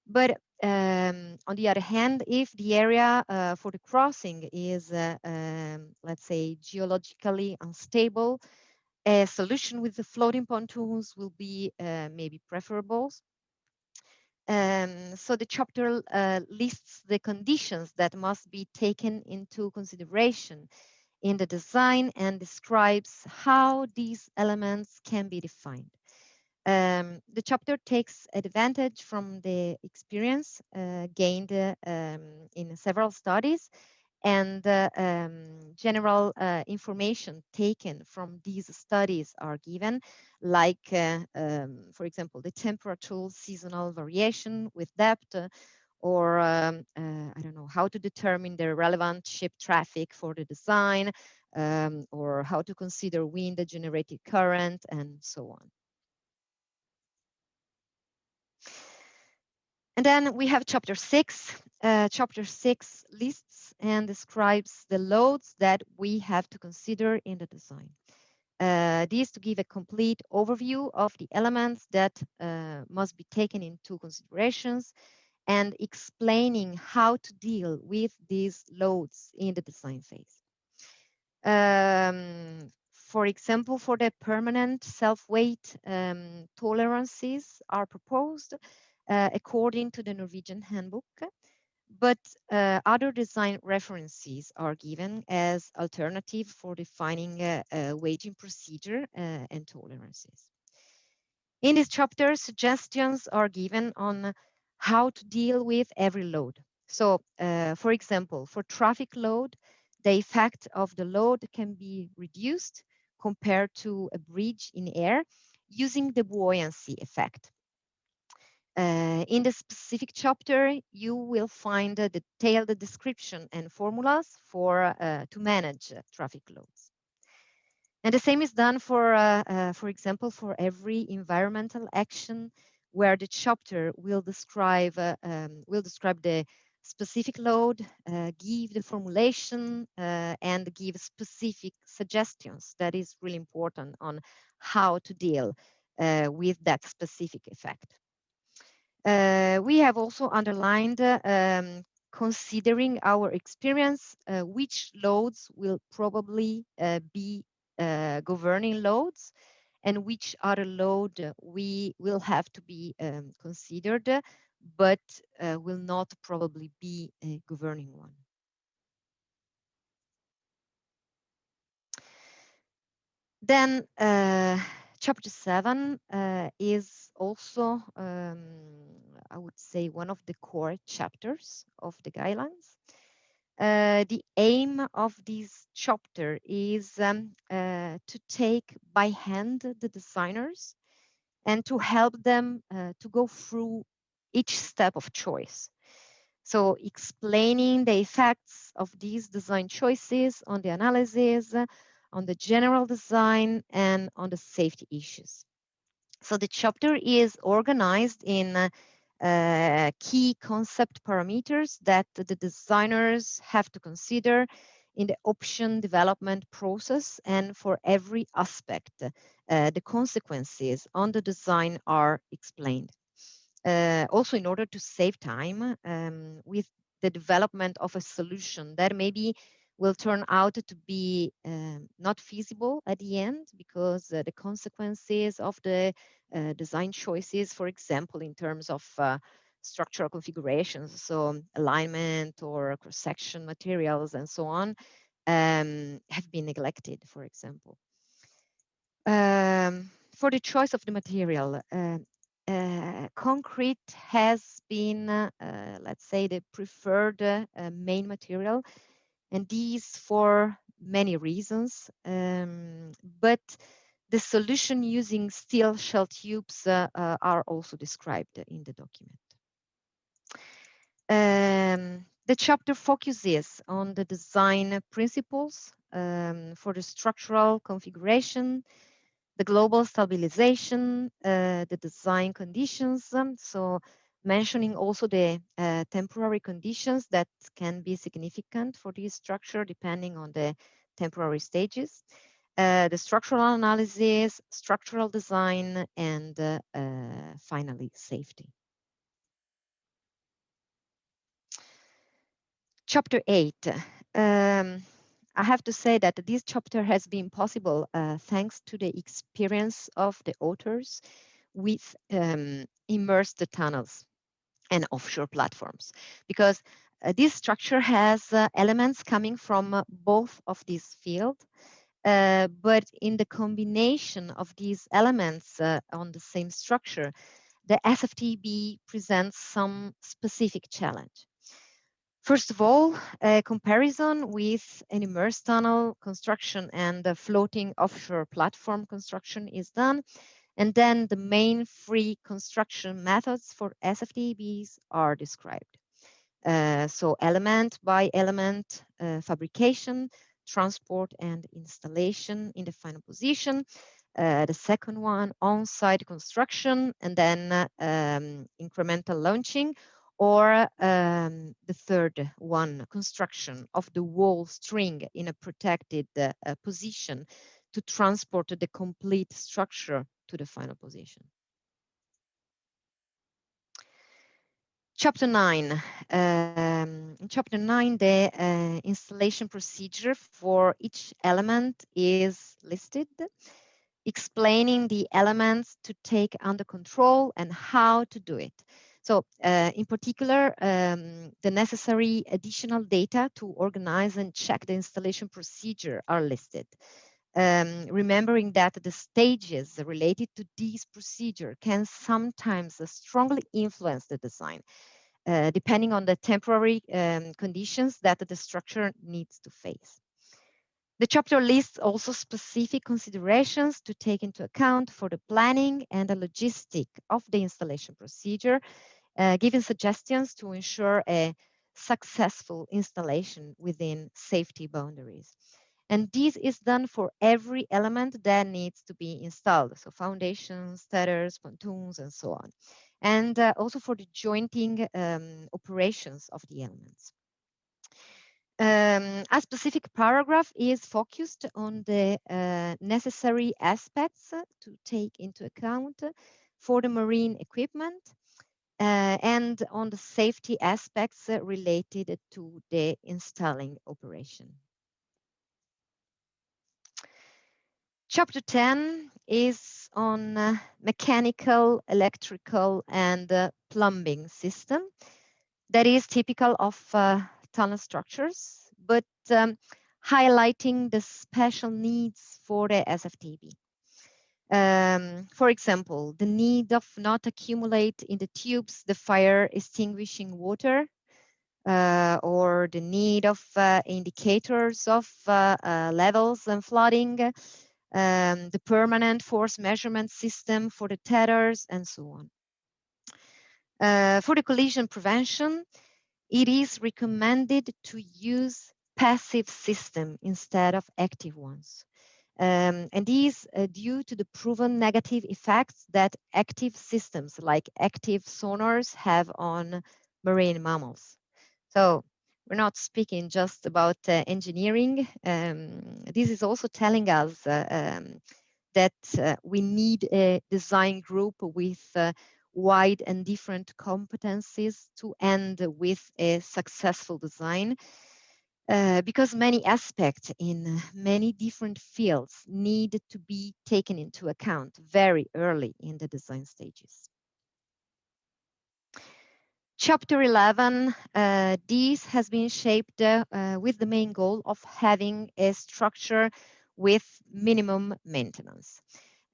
But on the other hand, if the area for the crossing is, let's say, geologically unstable, a solution with the floating pontoons will be maybe preferable. So the chapter lists the conditions that must be taken into consideration in the design and describes how these elements can be defined. The chapter takes advantage from the experience gained in several studies and general information taken from these studies are given, like, for example, the temperature seasonal variation with depth, or I don't know, how to determine the relevant ship traffic for the design, or how to consider wind generated current, and so on. And then we have chapter 6. chapter 6 lists and describes the loads that we have to consider in the design. This to give a complete overview of the elements that must be taken into considerations and explaining how to deal with these loads in the design phase. For example, for the permanent self-weight, tolerances are proposed according to the Norwegian handbook, but other design references are given as alternative for defining a weighting procedure and tolerances. In this chapter, suggestions are given on how to deal with every load. So, for example, for traffic load, the effect of the load can be reduced compared to a bridge in air using the buoyancy effect. In the specific chapter, you will find a detailed description and formulas for to manage traffic loads. And the same is done for example, for every environmental action, where the chapter will describe the specific load, give the formulation, and give specific suggestions. That is really important on how to deal with that specific effect. We have also underlined, considering our experience, which loads will probably be governing loads and which other load we will have to be considered, but will not probably be a governing one. Then chapter 7 is also, I would say, one of the core chapters of the guidelines. The aim of this chapter is to take by hand the designers and to help them to go through each step of choice. So explaining the effects of these design choices on the analysis, on the general design, and on the safety issues. So the chapter is organized in key concept parameters that the designers have to consider in the option development process, and for every aspect, the consequences on the design are explained. Also, in order to save time with the development of a solution that maybe will turn out to be not feasible at the end, because the consequences of the design choices, for example, in terms of structural configurations, so alignment or cross-section materials and so on, have been neglected, for example. For the choice of the material, concrete has been, let's say, the preferred main material, and these for many reasons. But the solution using steel shell tubes are also described in the document. The chapter focuses on the design principles for the structural configuration, the global stabilization, the design conditions, so mentioning also the temporary conditions that can be significant for this structure depending on the temporary stages, the structural analysis, structural design, and finally safety. Chapter 8. I have to say that this chapter has been possible thanks to the experience of the authors with immersed tunnels and offshore platforms, because this structure has elements coming from both of these fields, but in the combination of these elements on the same structure, the SFTB presents some specific challenge. First of all, a comparison with an immersed tunnel construction and the floating offshore platform construction is done. And then the main free construction methods for SFTBs are described. So element by element fabrication, transport, and installation in the final position. The second one, on-site construction, and then incremental launching, or the the third one, construction of the wall string in a protected position to transport the complete structure to the final position. Chapter 9. In Chapter 9, the installation procedure for each element is listed, explaining the elements to take under control and how to do it. So in particular, the necessary additional data to organize and check the installation procedure are listed. Remembering that the stages related to this procedure can sometimes strongly influence the design, depending on the temporary conditions that the structure needs to face. The chapter lists also specific considerations to take into account for the planning and the logistic of the installation procedure, giving suggestions to ensure a successful installation within safety boundaries. And this is done for every element that needs to be installed, so foundations, tethers, pontoons, and so on. And also for the jointing operations of the elements. A specific paragraph is focused on the necessary aspects to take into account for the marine equipment and on the safety aspects related to the installing operation. Chapter 10 is on mechanical, electrical, and plumbing system that is typical of tunnel structures, but highlighting the special needs for the SFTB. For example, the need of not accumulate in the tubes the fire extinguishing water, or the need of indicators of levels and flooding, the permanent force measurement system for the tethers, and so on. For the collision prevention, it is recommended to use passive system instead of active ones. And these due to the proven negative effects that active systems like active sonars have on marine mammals. So we're not speaking just about engineering. This is also telling us that we need a design group with wide and different competencies to end with a successful design, because many aspects in many different fields need to be taken into account very early in the design stages. Chapter 11, this has been shaped with the main goal of having a structure with minimum maintenance.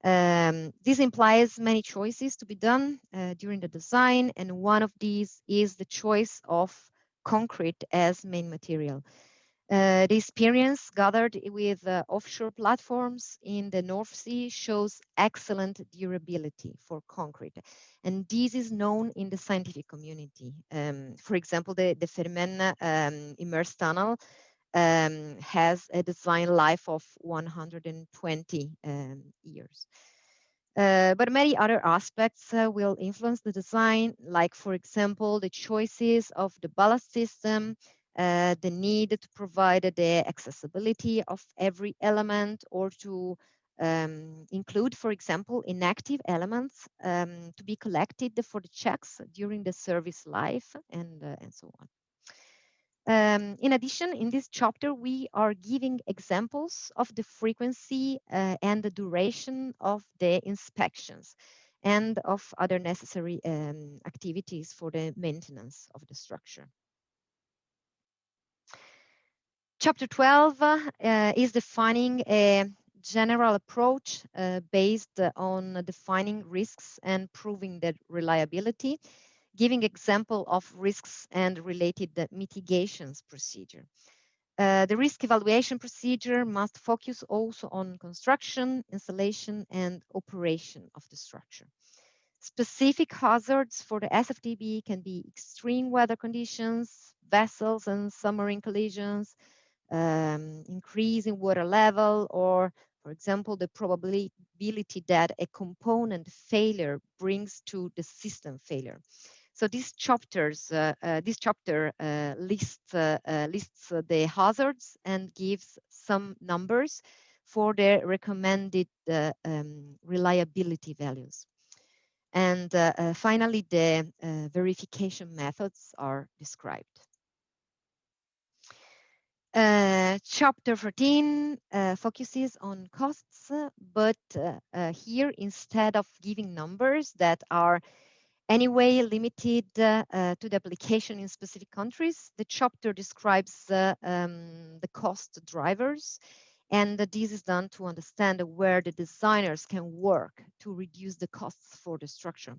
This implies many choices to be done during the design, and one of these is the choice of concrete as main material. The experience gathered with offshore platforms in the North Sea shows excellent durability for concrete. And this is known in the scientific community. For example, the Fermen immersed tunnel has a design life of 120 years. But many other aspects will influence the design, like, for example, the choices of the ballast system, the need to provide the accessibility of every element, or to include, for example, inactive elements to be collected for the checks during the service life, and so on. In addition, in this chapter, we are giving examples of the frequency and the duration of the inspections and of other necessary activities for the maintenance of the structure. Chapter 12 is defining a general approach based on defining risks and proving the reliability, giving example of risks and related mitigations procedure. The risk evaluation procedure must focus also on construction, installation, and operation of the structure. Specific hazards for the SFTB can be extreme weather conditions, vessels and submarine collisions, increase in water level, or, for example, the probability that a component failure brings to the system failure. So this chapter lists the hazards and gives some numbers for the recommended reliability values. And finally, the verification methods are described. Chapter 14 focuses on costs, but here, instead of giving numbers that are anyway limited to the application in specific countries, the chapter describes the cost drivers, and this is done to understand where the designers can work to reduce the costs for the structure.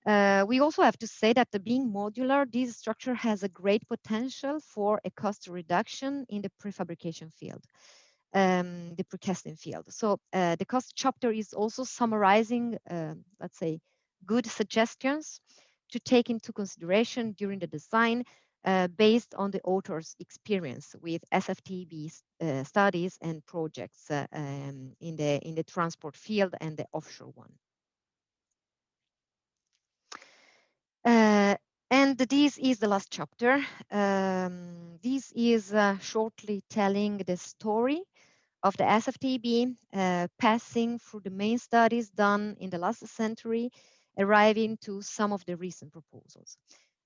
We also have to say that being modular, this structure has a great potential for a cost reduction in the prefabrication field, the precasting field. So the cost chapter is also summarizing, let's say, good suggestions to take into consideration during the design based on the author's experience with SFTB studies and projects in the transport field and the offshore one. And this is the last chapter. This is shortly telling the story of the SFTB, passing through the main studies done in the last century, arriving to some of the recent proposals.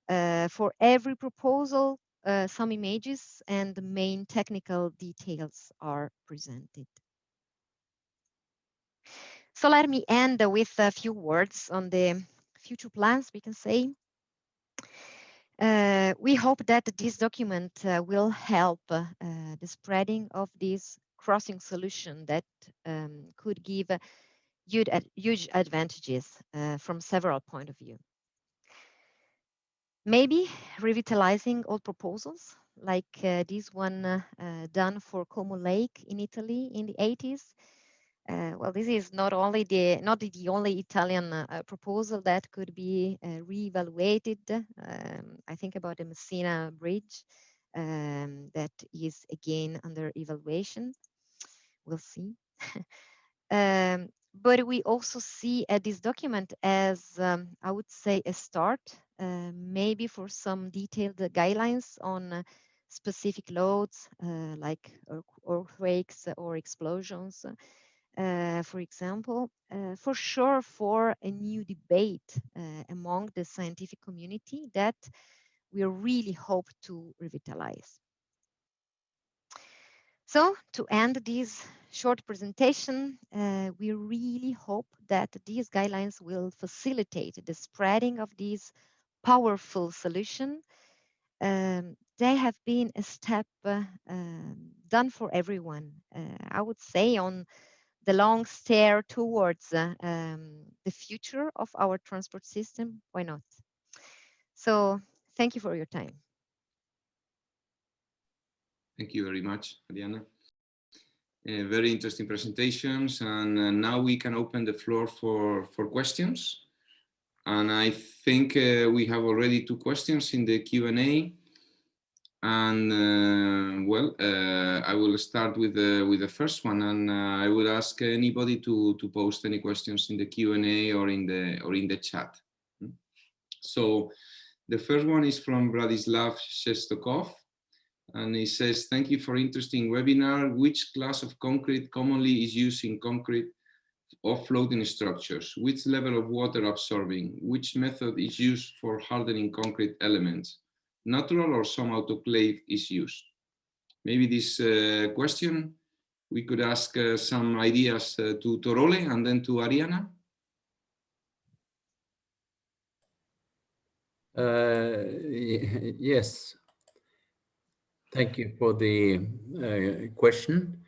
For every proposal, some images and the main technical details are presented. So let me end with a few words on the future plans, we can say. We hope that this document will help the spreading of this crossing solution that could give huge advantages from several points of view. Maybe revitalizing old proposals like this one done for Como Lake in Italy in the 80s. Well, this is not the only Italian proposal that could be reevaluated. I think about the Messina Bridge that is again under evaluation. We'll see. But we also see this document as, I would say, a start, maybe for some detailed guidelines on specific loads like earthquakes or explosions. For example, for sure for a new debate among the scientific community that we really hope to revitalize. So to end this short presentation, we really hope that these guidelines will facilitate the spreading of these powerful solutions. They have been a step done for everyone, I would say, on the long stair towards the future of our transport system. Why not? So thank you for your time. Thank you very much, Arianna. Very interesting presentations, and now we can open the floor for questions. And I think we have already 2 questions in the Q&A. And well, I will start with the first one, and I would ask anybody to post any questions in the Q&A or in the chat. So the first one is from Bradislav Shestokov. And he says, thank you for interesting webinar. Which class of concrete commonly is used in concrete of floating structures? Which level of water absorbing? Which method is used for hardening concrete elements? Natural or some autoclave is used? Maybe this question, we could ask some ideas to Torole and then to Arianna. Yes. Thank you for the question,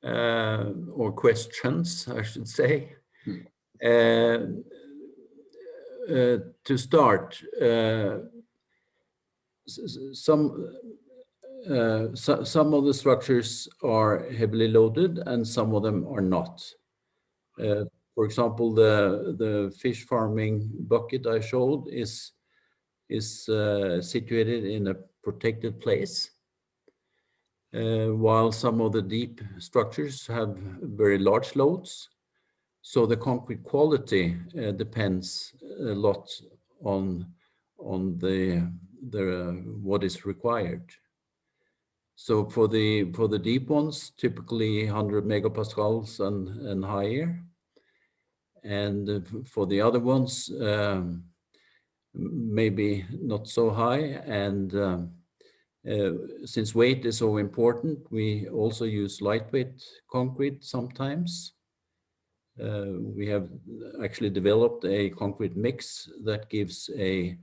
or questions, I should say. To start, some of the structures are heavily loaded and some of them are not. For example, the fish farming bucket I showed is situated in a protected place. While some of the deep structures have very large loads. So the concrete quality depends a lot on on the what is required. So for the deep ones, typically 100 megapascals and higher, and for the other ones, maybe not so high. And since weight is so important, we also use lightweight concrete sometimes. We have actually developed a concrete mix that gives a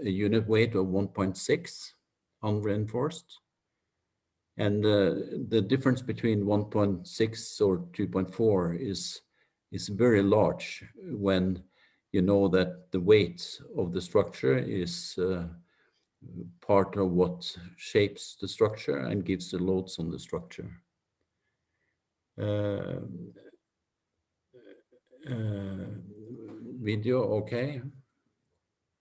unit weight of 1.6 unreinforced. And the difference between 1.6 or 2.4 is very large when you know that the weight of the structure is part of what shapes the structure and gives the loads on the structure. Video, okay.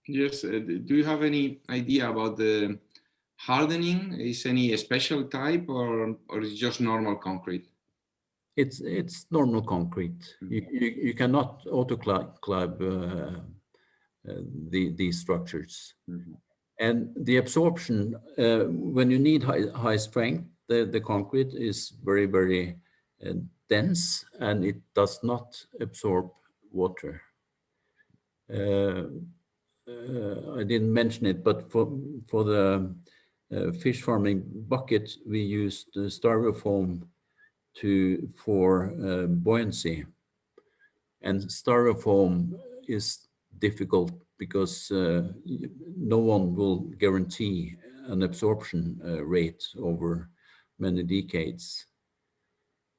Yes, do you have any idea about the hardening? Is any special type or is it just normal concrete? It's normal concrete. You cannot autoclave these structures. And the absorption, when you need high strength, the concrete is very, very dense, and it does not absorb water. I didn't mention it, but for the fish farming bucket, we used styrofoam for buoyancy. And styrofoam is difficult because no one will guarantee an absorption rate over many decades.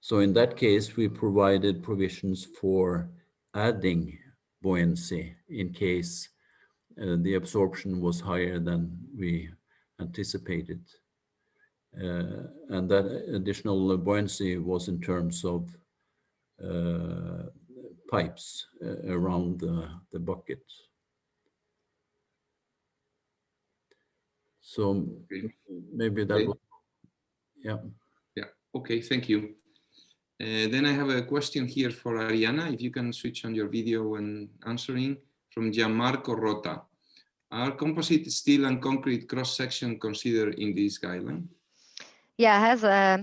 So in that case, we provided provisions for adding buoyancy in case the absorption was higher than we anticipated. And that additional buoyancy was in terms of pipes around the bucket. So maybe that was, yeah. Yeah, okay, thank you. Then I have a question here for Arianna, if you can switch on your video when answering, from Gianmarco Rota. Are composite steel and concrete cross-section considered in this guideline? Yeah,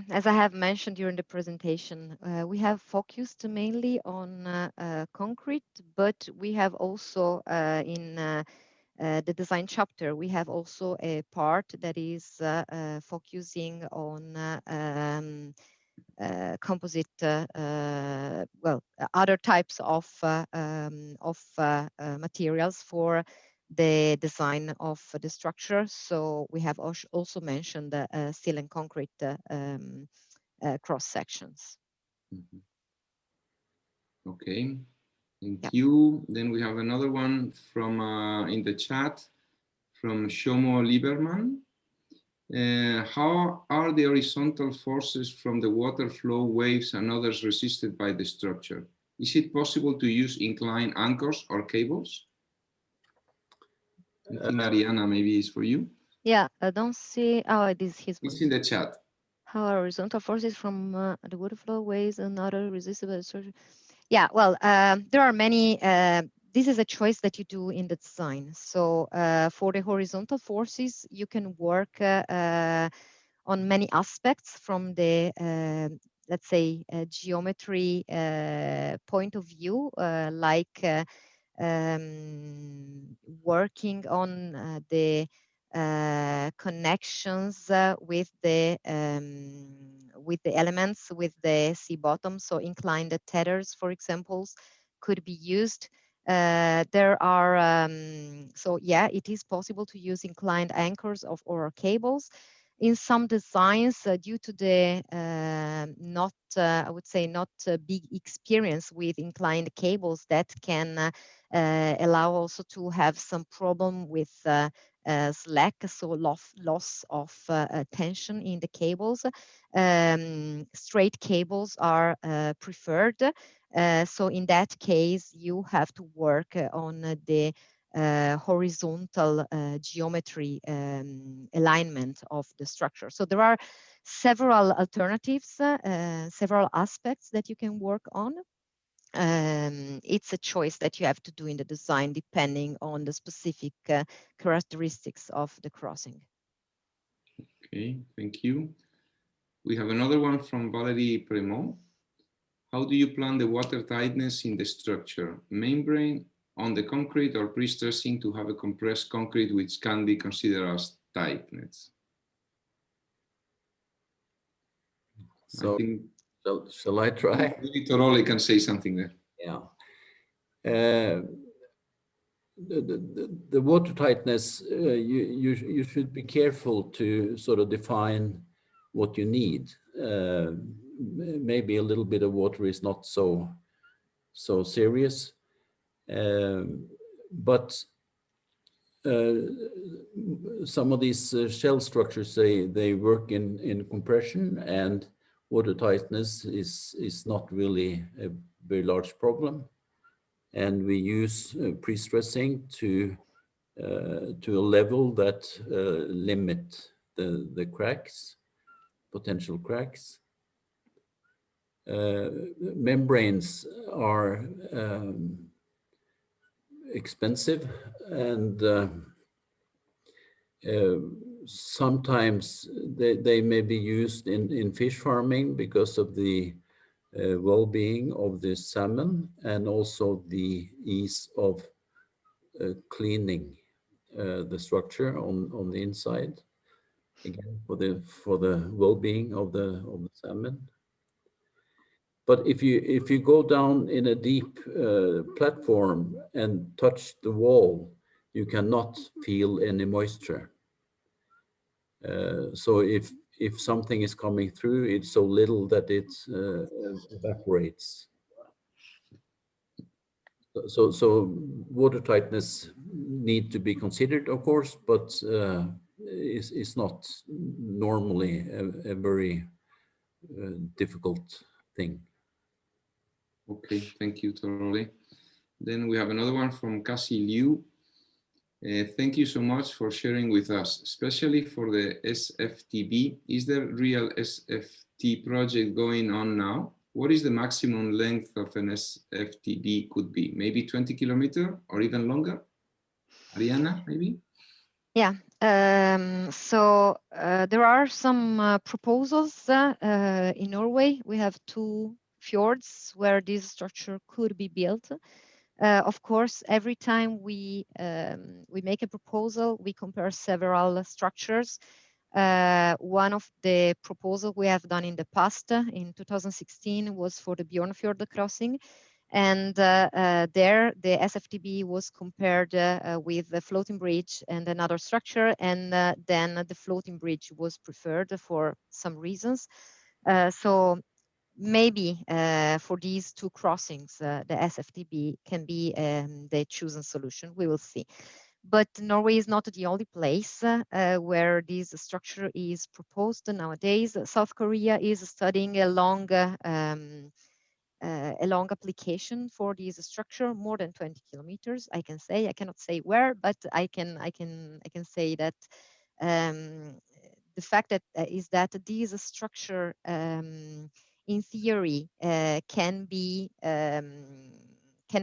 as I have mentioned during the presentation, we have focused mainly on concrete, but we have also in the design chapter, we have also a part that is focusing on composite, well, other types of materials for the design of the structure. So we have also mentioned the steel and concrete cross sections. Okay, thank you. Then we have another one from in the chat from Shomo Lieberman. How are the horizontal forces from the water flow, waves, and others resisted by the structure? Is it possible to use inclined anchors or cables? I think Arianna maybe is for you. Yeah, I don't see. Oh, it is his. It's in the chat. How are horizontal forces from the water flow, waves, and other resisted by the structure? Yeah, well, there are many. This is a choice that you do in the design. So for the horizontal forces, you can work on many aspects from the, let's say, geometry point of view, like working on the connections with the elements, with the sea bottom. So inclined tethers, for example, could be used. There are, so yeah, it is possible to use inclined anchors or cables. In some designs, due to the not, I would say, not big experience with inclined cables, that can allow also to have some problem with slack, so loss of tension in the cables. Straight cables are preferred. So in that case, you have to work on the horizontal geometry alignment of the structure. So there are several alternatives, several aspects that you can work on. it's a choice that you have to do in the design depending on the specific characteristics of the crossing. Okay, thank you. We have another one from Valerie Premont. How do you plan the water tightness in the structure? Membrane on the concrete or pre-stressing to have a compressed concrete which can be considered as tightness? So I think shall I try? maybe Torole can say something there. Yeah. The water tightness, you should be careful to sort of define what you need. Maybe a little bit of water is not so serious, but some of these shell structures, they work in compression, and water tightness is not really a very large problem. And we use pre-stressing to a level that limit the cracks, potential cracks. Membranes are expensive, and sometimes they may be used in fish farming because of the well-being of the salmon, and also the ease of cleaning the structure on the inside, again for the well-being of the salmon. But if you go down in a deep platform and touch the wall, you cannot feel any moisture. So if something is coming through, it's so little that it evaporates. So water tightness need to be considered, of course, but it's not normally a very difficult thing. Okay, thank you, Torole. Then we have another one from Cassie Liu. Thank you so much for sharing with us, especially for the SFTB. Is there real SFT project going on now? What is the maximum length of an SFTB could be? Maybe 20 kilometers or even longer? Arianna, maybe? Yeah, so there are some proposals in Norway. We have 2 fjords where this structure could be built. Of course, every time we make a proposal, we compare several structures. One of the proposals we have done in the past, in 2016, was for the Bjørnfjord crossing. And there, the SFTB was compared with the floating bridge and another structure. And then the floating bridge was preferred for some reasons. So maybe for these 2 crossings, the SFTB can be the chosen solution. We will see. But Norway is not the only place where this structure is proposed nowadays. South Korea is studying a long application for this structure, more than 20 kilometers. I cannot say where, but I can say that the fact that is that this structure in theory can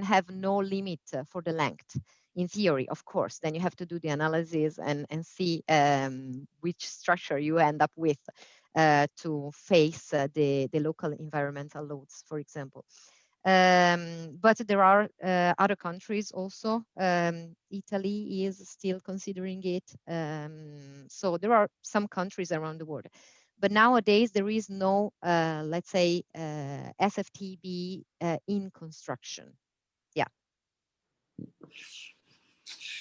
have no limit for the length. In theory, of course, then you have to do the analysis and see which structure you end up with to face the local environmental loads, for example. But there are other countries also. Italy is still considering it. So there are some countries around the world. But nowadays, there is no, let's say, SFTB in construction. Yeah.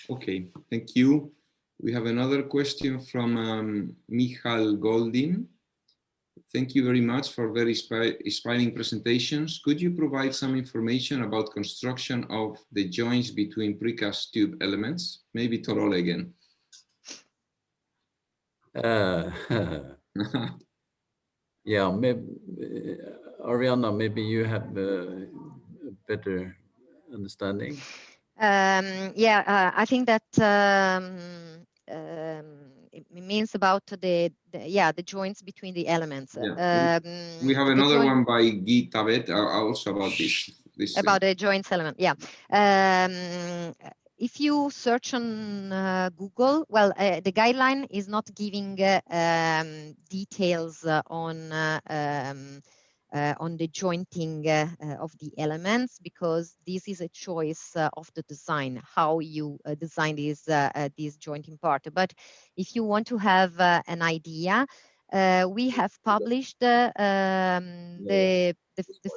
Okay, thank you. We have another question from Michal Goldin. Thank you very much for very inspiring presentations. Could you provide some information about construction of the joints between precast tube elements? Maybe Torole again. Yeah, maybe, Arianna, maybe you have a better understanding. Yeah, I think that it means about the joints between the elements. Yeah. We have another one by Guy Tabet also about this. this about the joints element. Yeah. If you search on Google, well, the guideline is not giving details on the jointing of the elements, because this is a choice of the design, how you design this jointing part. But if you want to have an idea, we have published the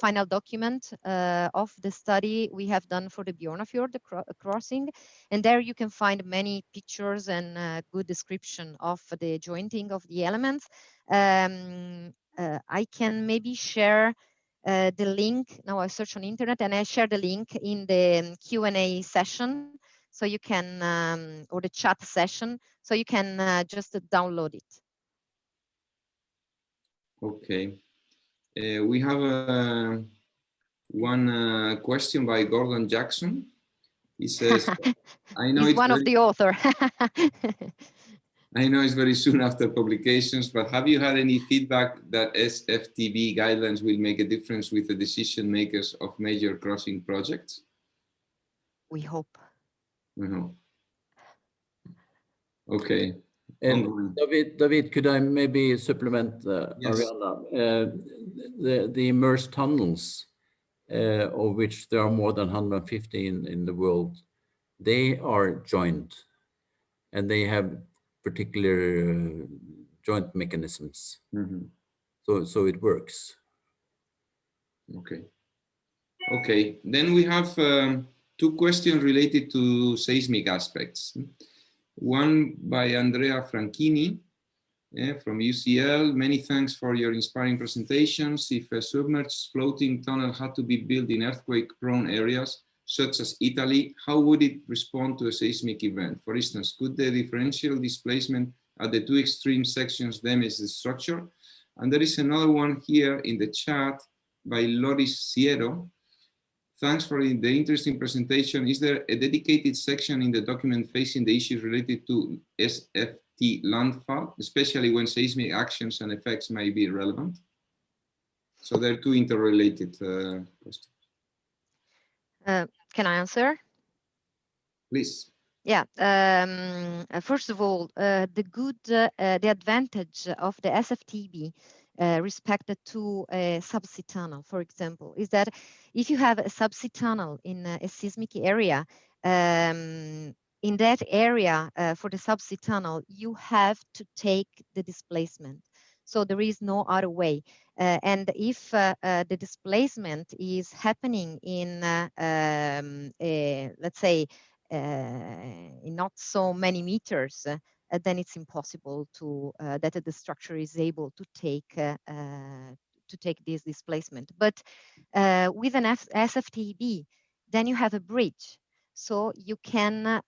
final document of the study we have done for the Bjornafjord crossing, and there you can find many pictures and good description of the jointing of the elements. I can maybe share the link. Now I search on internet and I share the link in the Q&A session, so you can, or the chat session, so you can just download it. Okay. We have one question by Gordon Jackson. He says, I know he's it's one of the author. I know it's very soon after publications, but have you had any feedback that SFTB guidelines will make a difference with the decision makers of major crossing projects? We hope. Okay. David, could I maybe supplement Yes. Arianna? The immersed tunnels, of which there are more than 150 in the world, they are joined, and they have particular joint mechanisms. So it works. Okay. Okay. Then we have two questions related to seismic aspects. One by Andrea Franchini from UCL. Many thanks for your inspiring presentations. If a submerged floating tunnel had to be built in earthquake-prone areas, such as Italy, how would it respond to a seismic event? For instance, could the differential displacement at the two extreme sections damage the structure? And there is another one here in the chat by Loris Siero. Thanks for the interesting presentation. Is there a dedicated section in the document facing the issues related to SFT landfall, especially when seismic actions and effects may be relevant? So they're two interrelated questions. Can I answer? Please. Yeah. First of all, the advantage of the SFTB respected to a subsea tunnel, for example, is that if you have a subsea tunnel in a seismic area, in that area for the subsea tunnel, you have to take the displacement. So there is no other way. And if the displacement is happening in, let's say, in not so many meters, then it's impossible to that the structure is able to take this displacement. But with an SFTB, then you have a bridge. So you can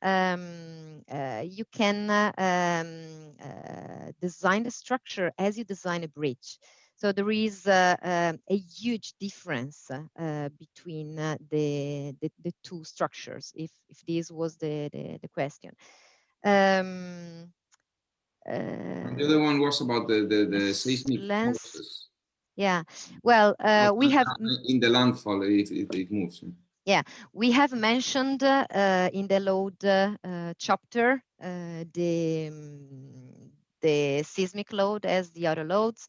design the structure as you design a bridge. So there is a huge difference between the two structures, if this was the question. And the other one was about the seismic forces. Yeah, well, we have in the landfall if it moves. Yeah, we have mentioned in the load chapter the seismic load as the other loads.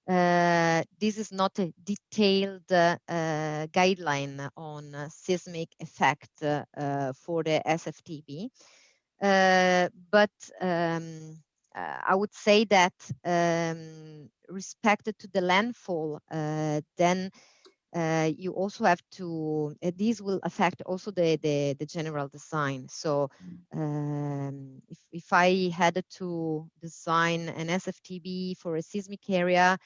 This is not a detailed guideline on seismic effect for the SFTB, but I would say that respected to the landfall, then you also have to, these will affect also the general design. So if I had to design an SFTB for a seismic area,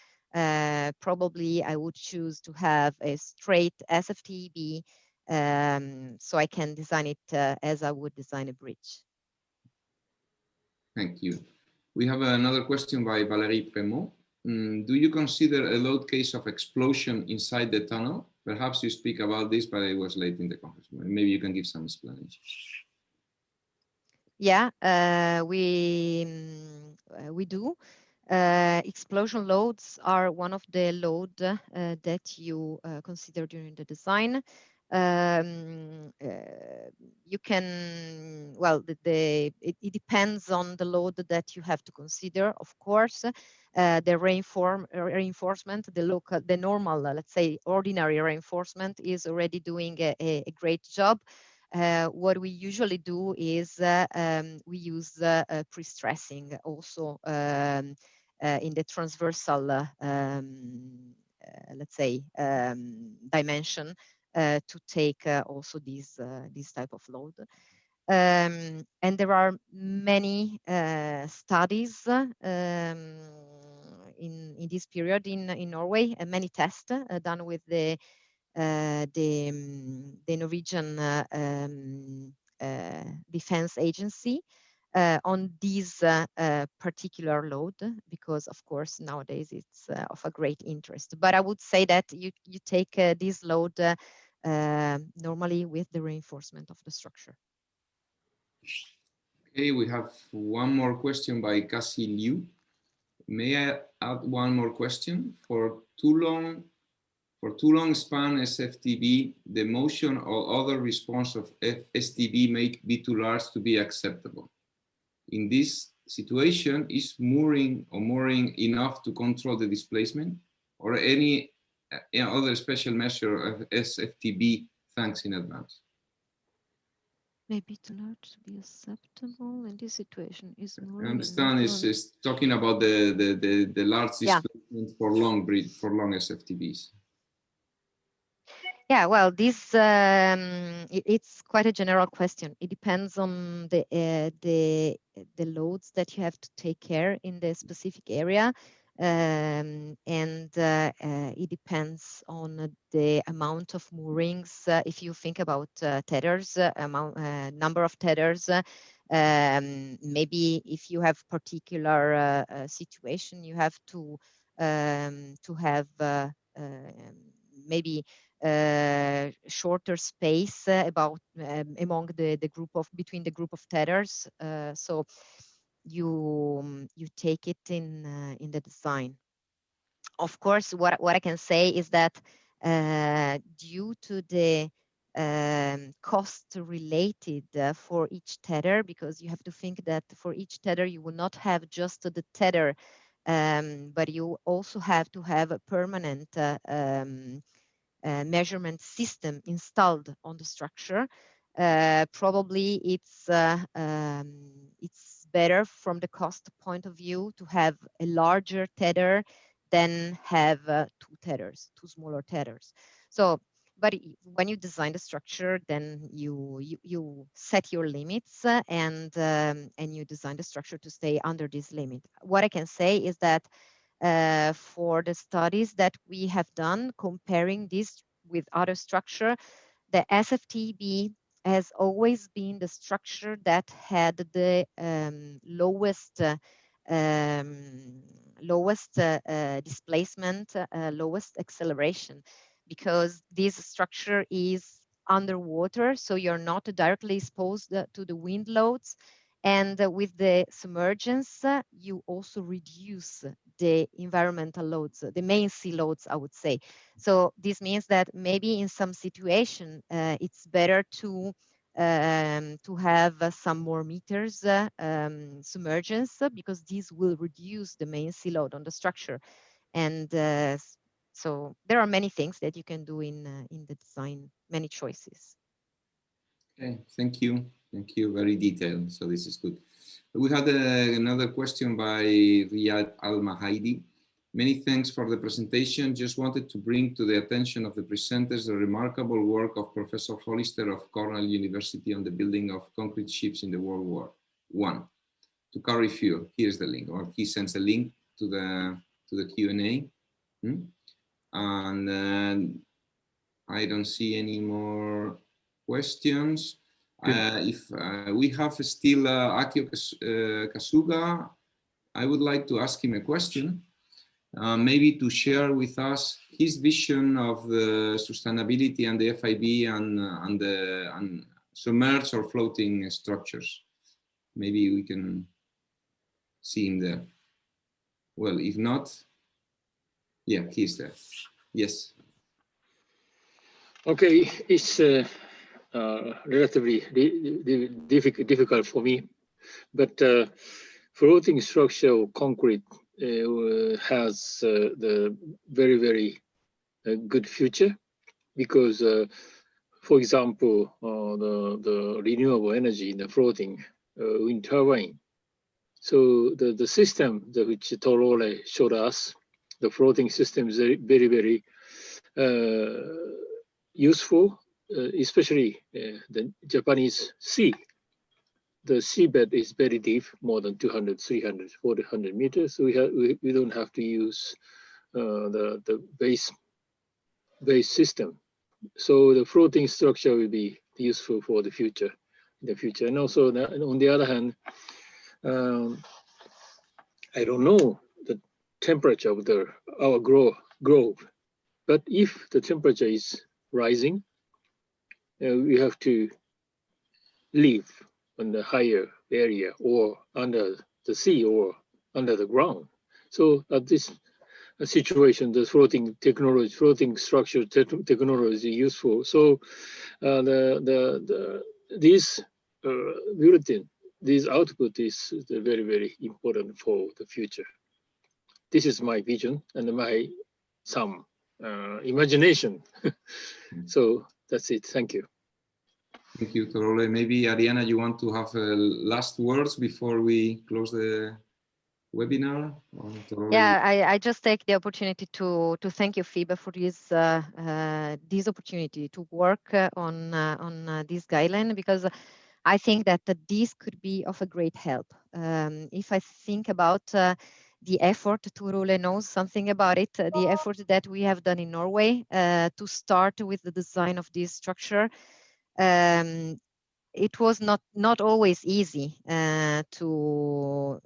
probably I would choose to have a straight SFTB, so I can design it as I would design a bridge. Thank you. We have another question by Valérie Prémont. Do you consider a load case of explosion inside the tunnel? Perhaps you speak about this, but it was late in the conference. Maybe you can give some explanation. Yeah, we do. Explosion loads are one of the loads that you consider during the design. you can, well, it depends on the load that you have to consider, of course. The reinforcement, the normal, let's say, ordinary reinforcement is already doing a great job. What we usually do is we use pre-stressing also in the transversal, let's say, dimension to take also this type of load. And there are many studies in this period in Norway, and many tests done with the Norwegian Defense Agency on this particular load, because of course nowadays it's of a great interest. But I would say that you take this load normally with the reinforcement of the structure. Okay, we have one more question by Cassie Liu. May I add one more question? For too long span SFTB, the motion or other response of STB may be too large to be acceptable. In this situation, is mooring enough to control the displacement, or any other special measure of SFTB? Thanks in advance. Maybe too large to be acceptable in this situation is mooring. I understand is talking about the large displacement for long bridge, for long SFTBs. Yeah, well, this it's quite a general question. It depends on the loads that you have to take care in the specific area, and it depends on the amount of moorings. If you think about tethers, number of tethers, maybe if you have particular situation, you have to have maybe shorter space about among the group of between the group of tethers, so you take it in the design. Of course, what I can say is that due to the cost related for each tether, because you have to think that for each tether you will not have just the tether, but you also have to have a permanent measurement system installed on the structure. Probably it's better from the cost point of view to have a larger tether than have two smaller tethers. So, but when you design the structure, then you set your limits and you design the structure to stay under this limit. What I can say is that for the studies that we have done comparing this with other structure, the SFTB has always been the structure that had the lowest displacement, lowest acceleration, because this structure is underwater, so you're not directly exposed to the wind loads. And with the submergence, you also reduce the environmental loads, the main sea loads, I would say. So this means that maybe in some situation, it's better to have some more meters submergence, because this will reduce the main sea load on the structure. And so there are many things that you can do in the design, many choices. Okay, thank you. Thank you, very detailed, so this is good. We had another question by Riyad Al-Mahidi. Many thanks for the presentation. Just wanted to bring to the attention of the presenters the remarkable work of Professor Hollister of Cornell University on the building of concrete ships in the World War I to carry fuel. Here's the link, or he sends a link to the Q&A. And I don't see any more questions. If we have still Akio Kasuga, I would like to ask him a question, maybe to share with us his vision of the sustainability and the FIB and submerged or floating structures. Maybe we can see him there. Well, if not, yeah, he's there. Yes. Okay, it's relatively difficult for me, but floating structure of concrete has the very good future, because for example, the renewable energy in the floating wind turbine. So the system that which Torole showed us, the floating system is very useful, especially the Japanese sea. The seabed is very deep, more than 200, 300, 400 meters. So we don't have to use the base system. So the floating structure will be useful for the future, in the future. And also, on the other hand, I don't know the temperature of our globe, but if the temperature is rising, we have to live on the higher area or under the sea or under the ground. So at this situation, the floating technology, floating structure technology is useful. So this bulletin, this output is very important for the future. This is my vision and my some imagination. So that's it. Thank you. Thank you, Torole. Maybe Arianna, you want to have last words before we close the webinar? Yeah, I just take the opportunity to thank you, FIBA, for this opportunity to work on this guideline, because I think that this could be of a great help. If I think about the effort, Torole knows something about it, the effort that we have done in Norway to start with the design of this structure. It was not always easy to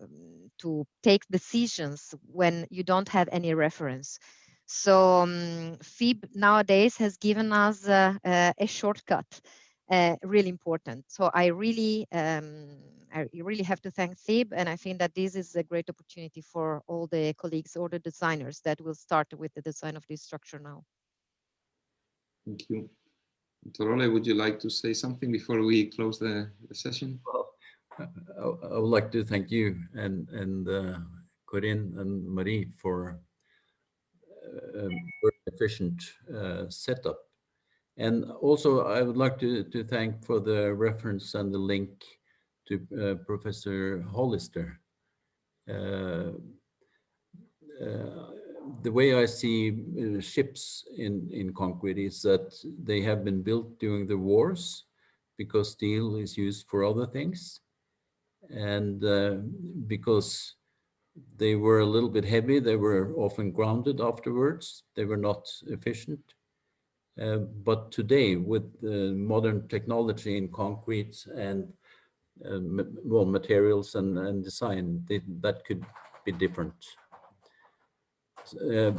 take decisions when you don't have any reference. So FIB nowadays has given us a shortcut, really important. So I really have to thank FIB, and I think that this is a great opportunity for all the colleagues or the designers that will start with the design of this structure now. Thank you. Torole, would you like to say something before we close the session? Well, I would like to thank you and Corinne and Marie for a very efficient setup. And also I would like to thank for the reference and the link to Professor Hollister. The way I see ships in concrete is that they have been built during the wars because steel is used for other things, and because they were a little bit heavy, they were often grounded afterwards. They were not efficient. But today, with modern technology in concrete and well, materials and design, that could be different.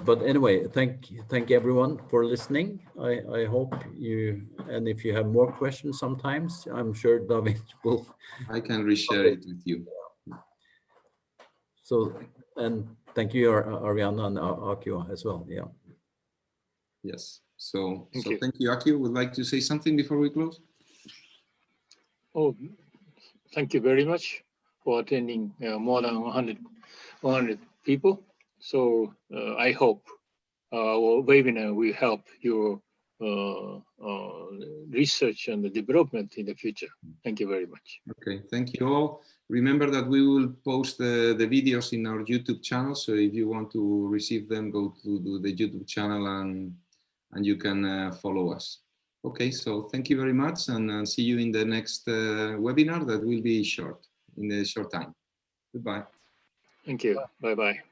But anyway, thank everyone for listening. I hope you, and if you have more questions sometimes, I'm sure David will. I can reshare it with you. So, and thank you, Arianna and Akio as well. Yeah. Yes. So Thank you, Akio. Would like to say something before we close? Oh, thank you very much for attending more than 100 people. So I hope our webinar will help your research and the development in the future. Thank you very much. Okay, thank you all. Remember that we will post the videos in our YouTube channel. So if you want to receive them, go to the YouTube channel and you can follow us. Okay, so thank you very much, and see you in the next webinar that will be short, in a short time. Goodbye. Thank you. Bye-bye.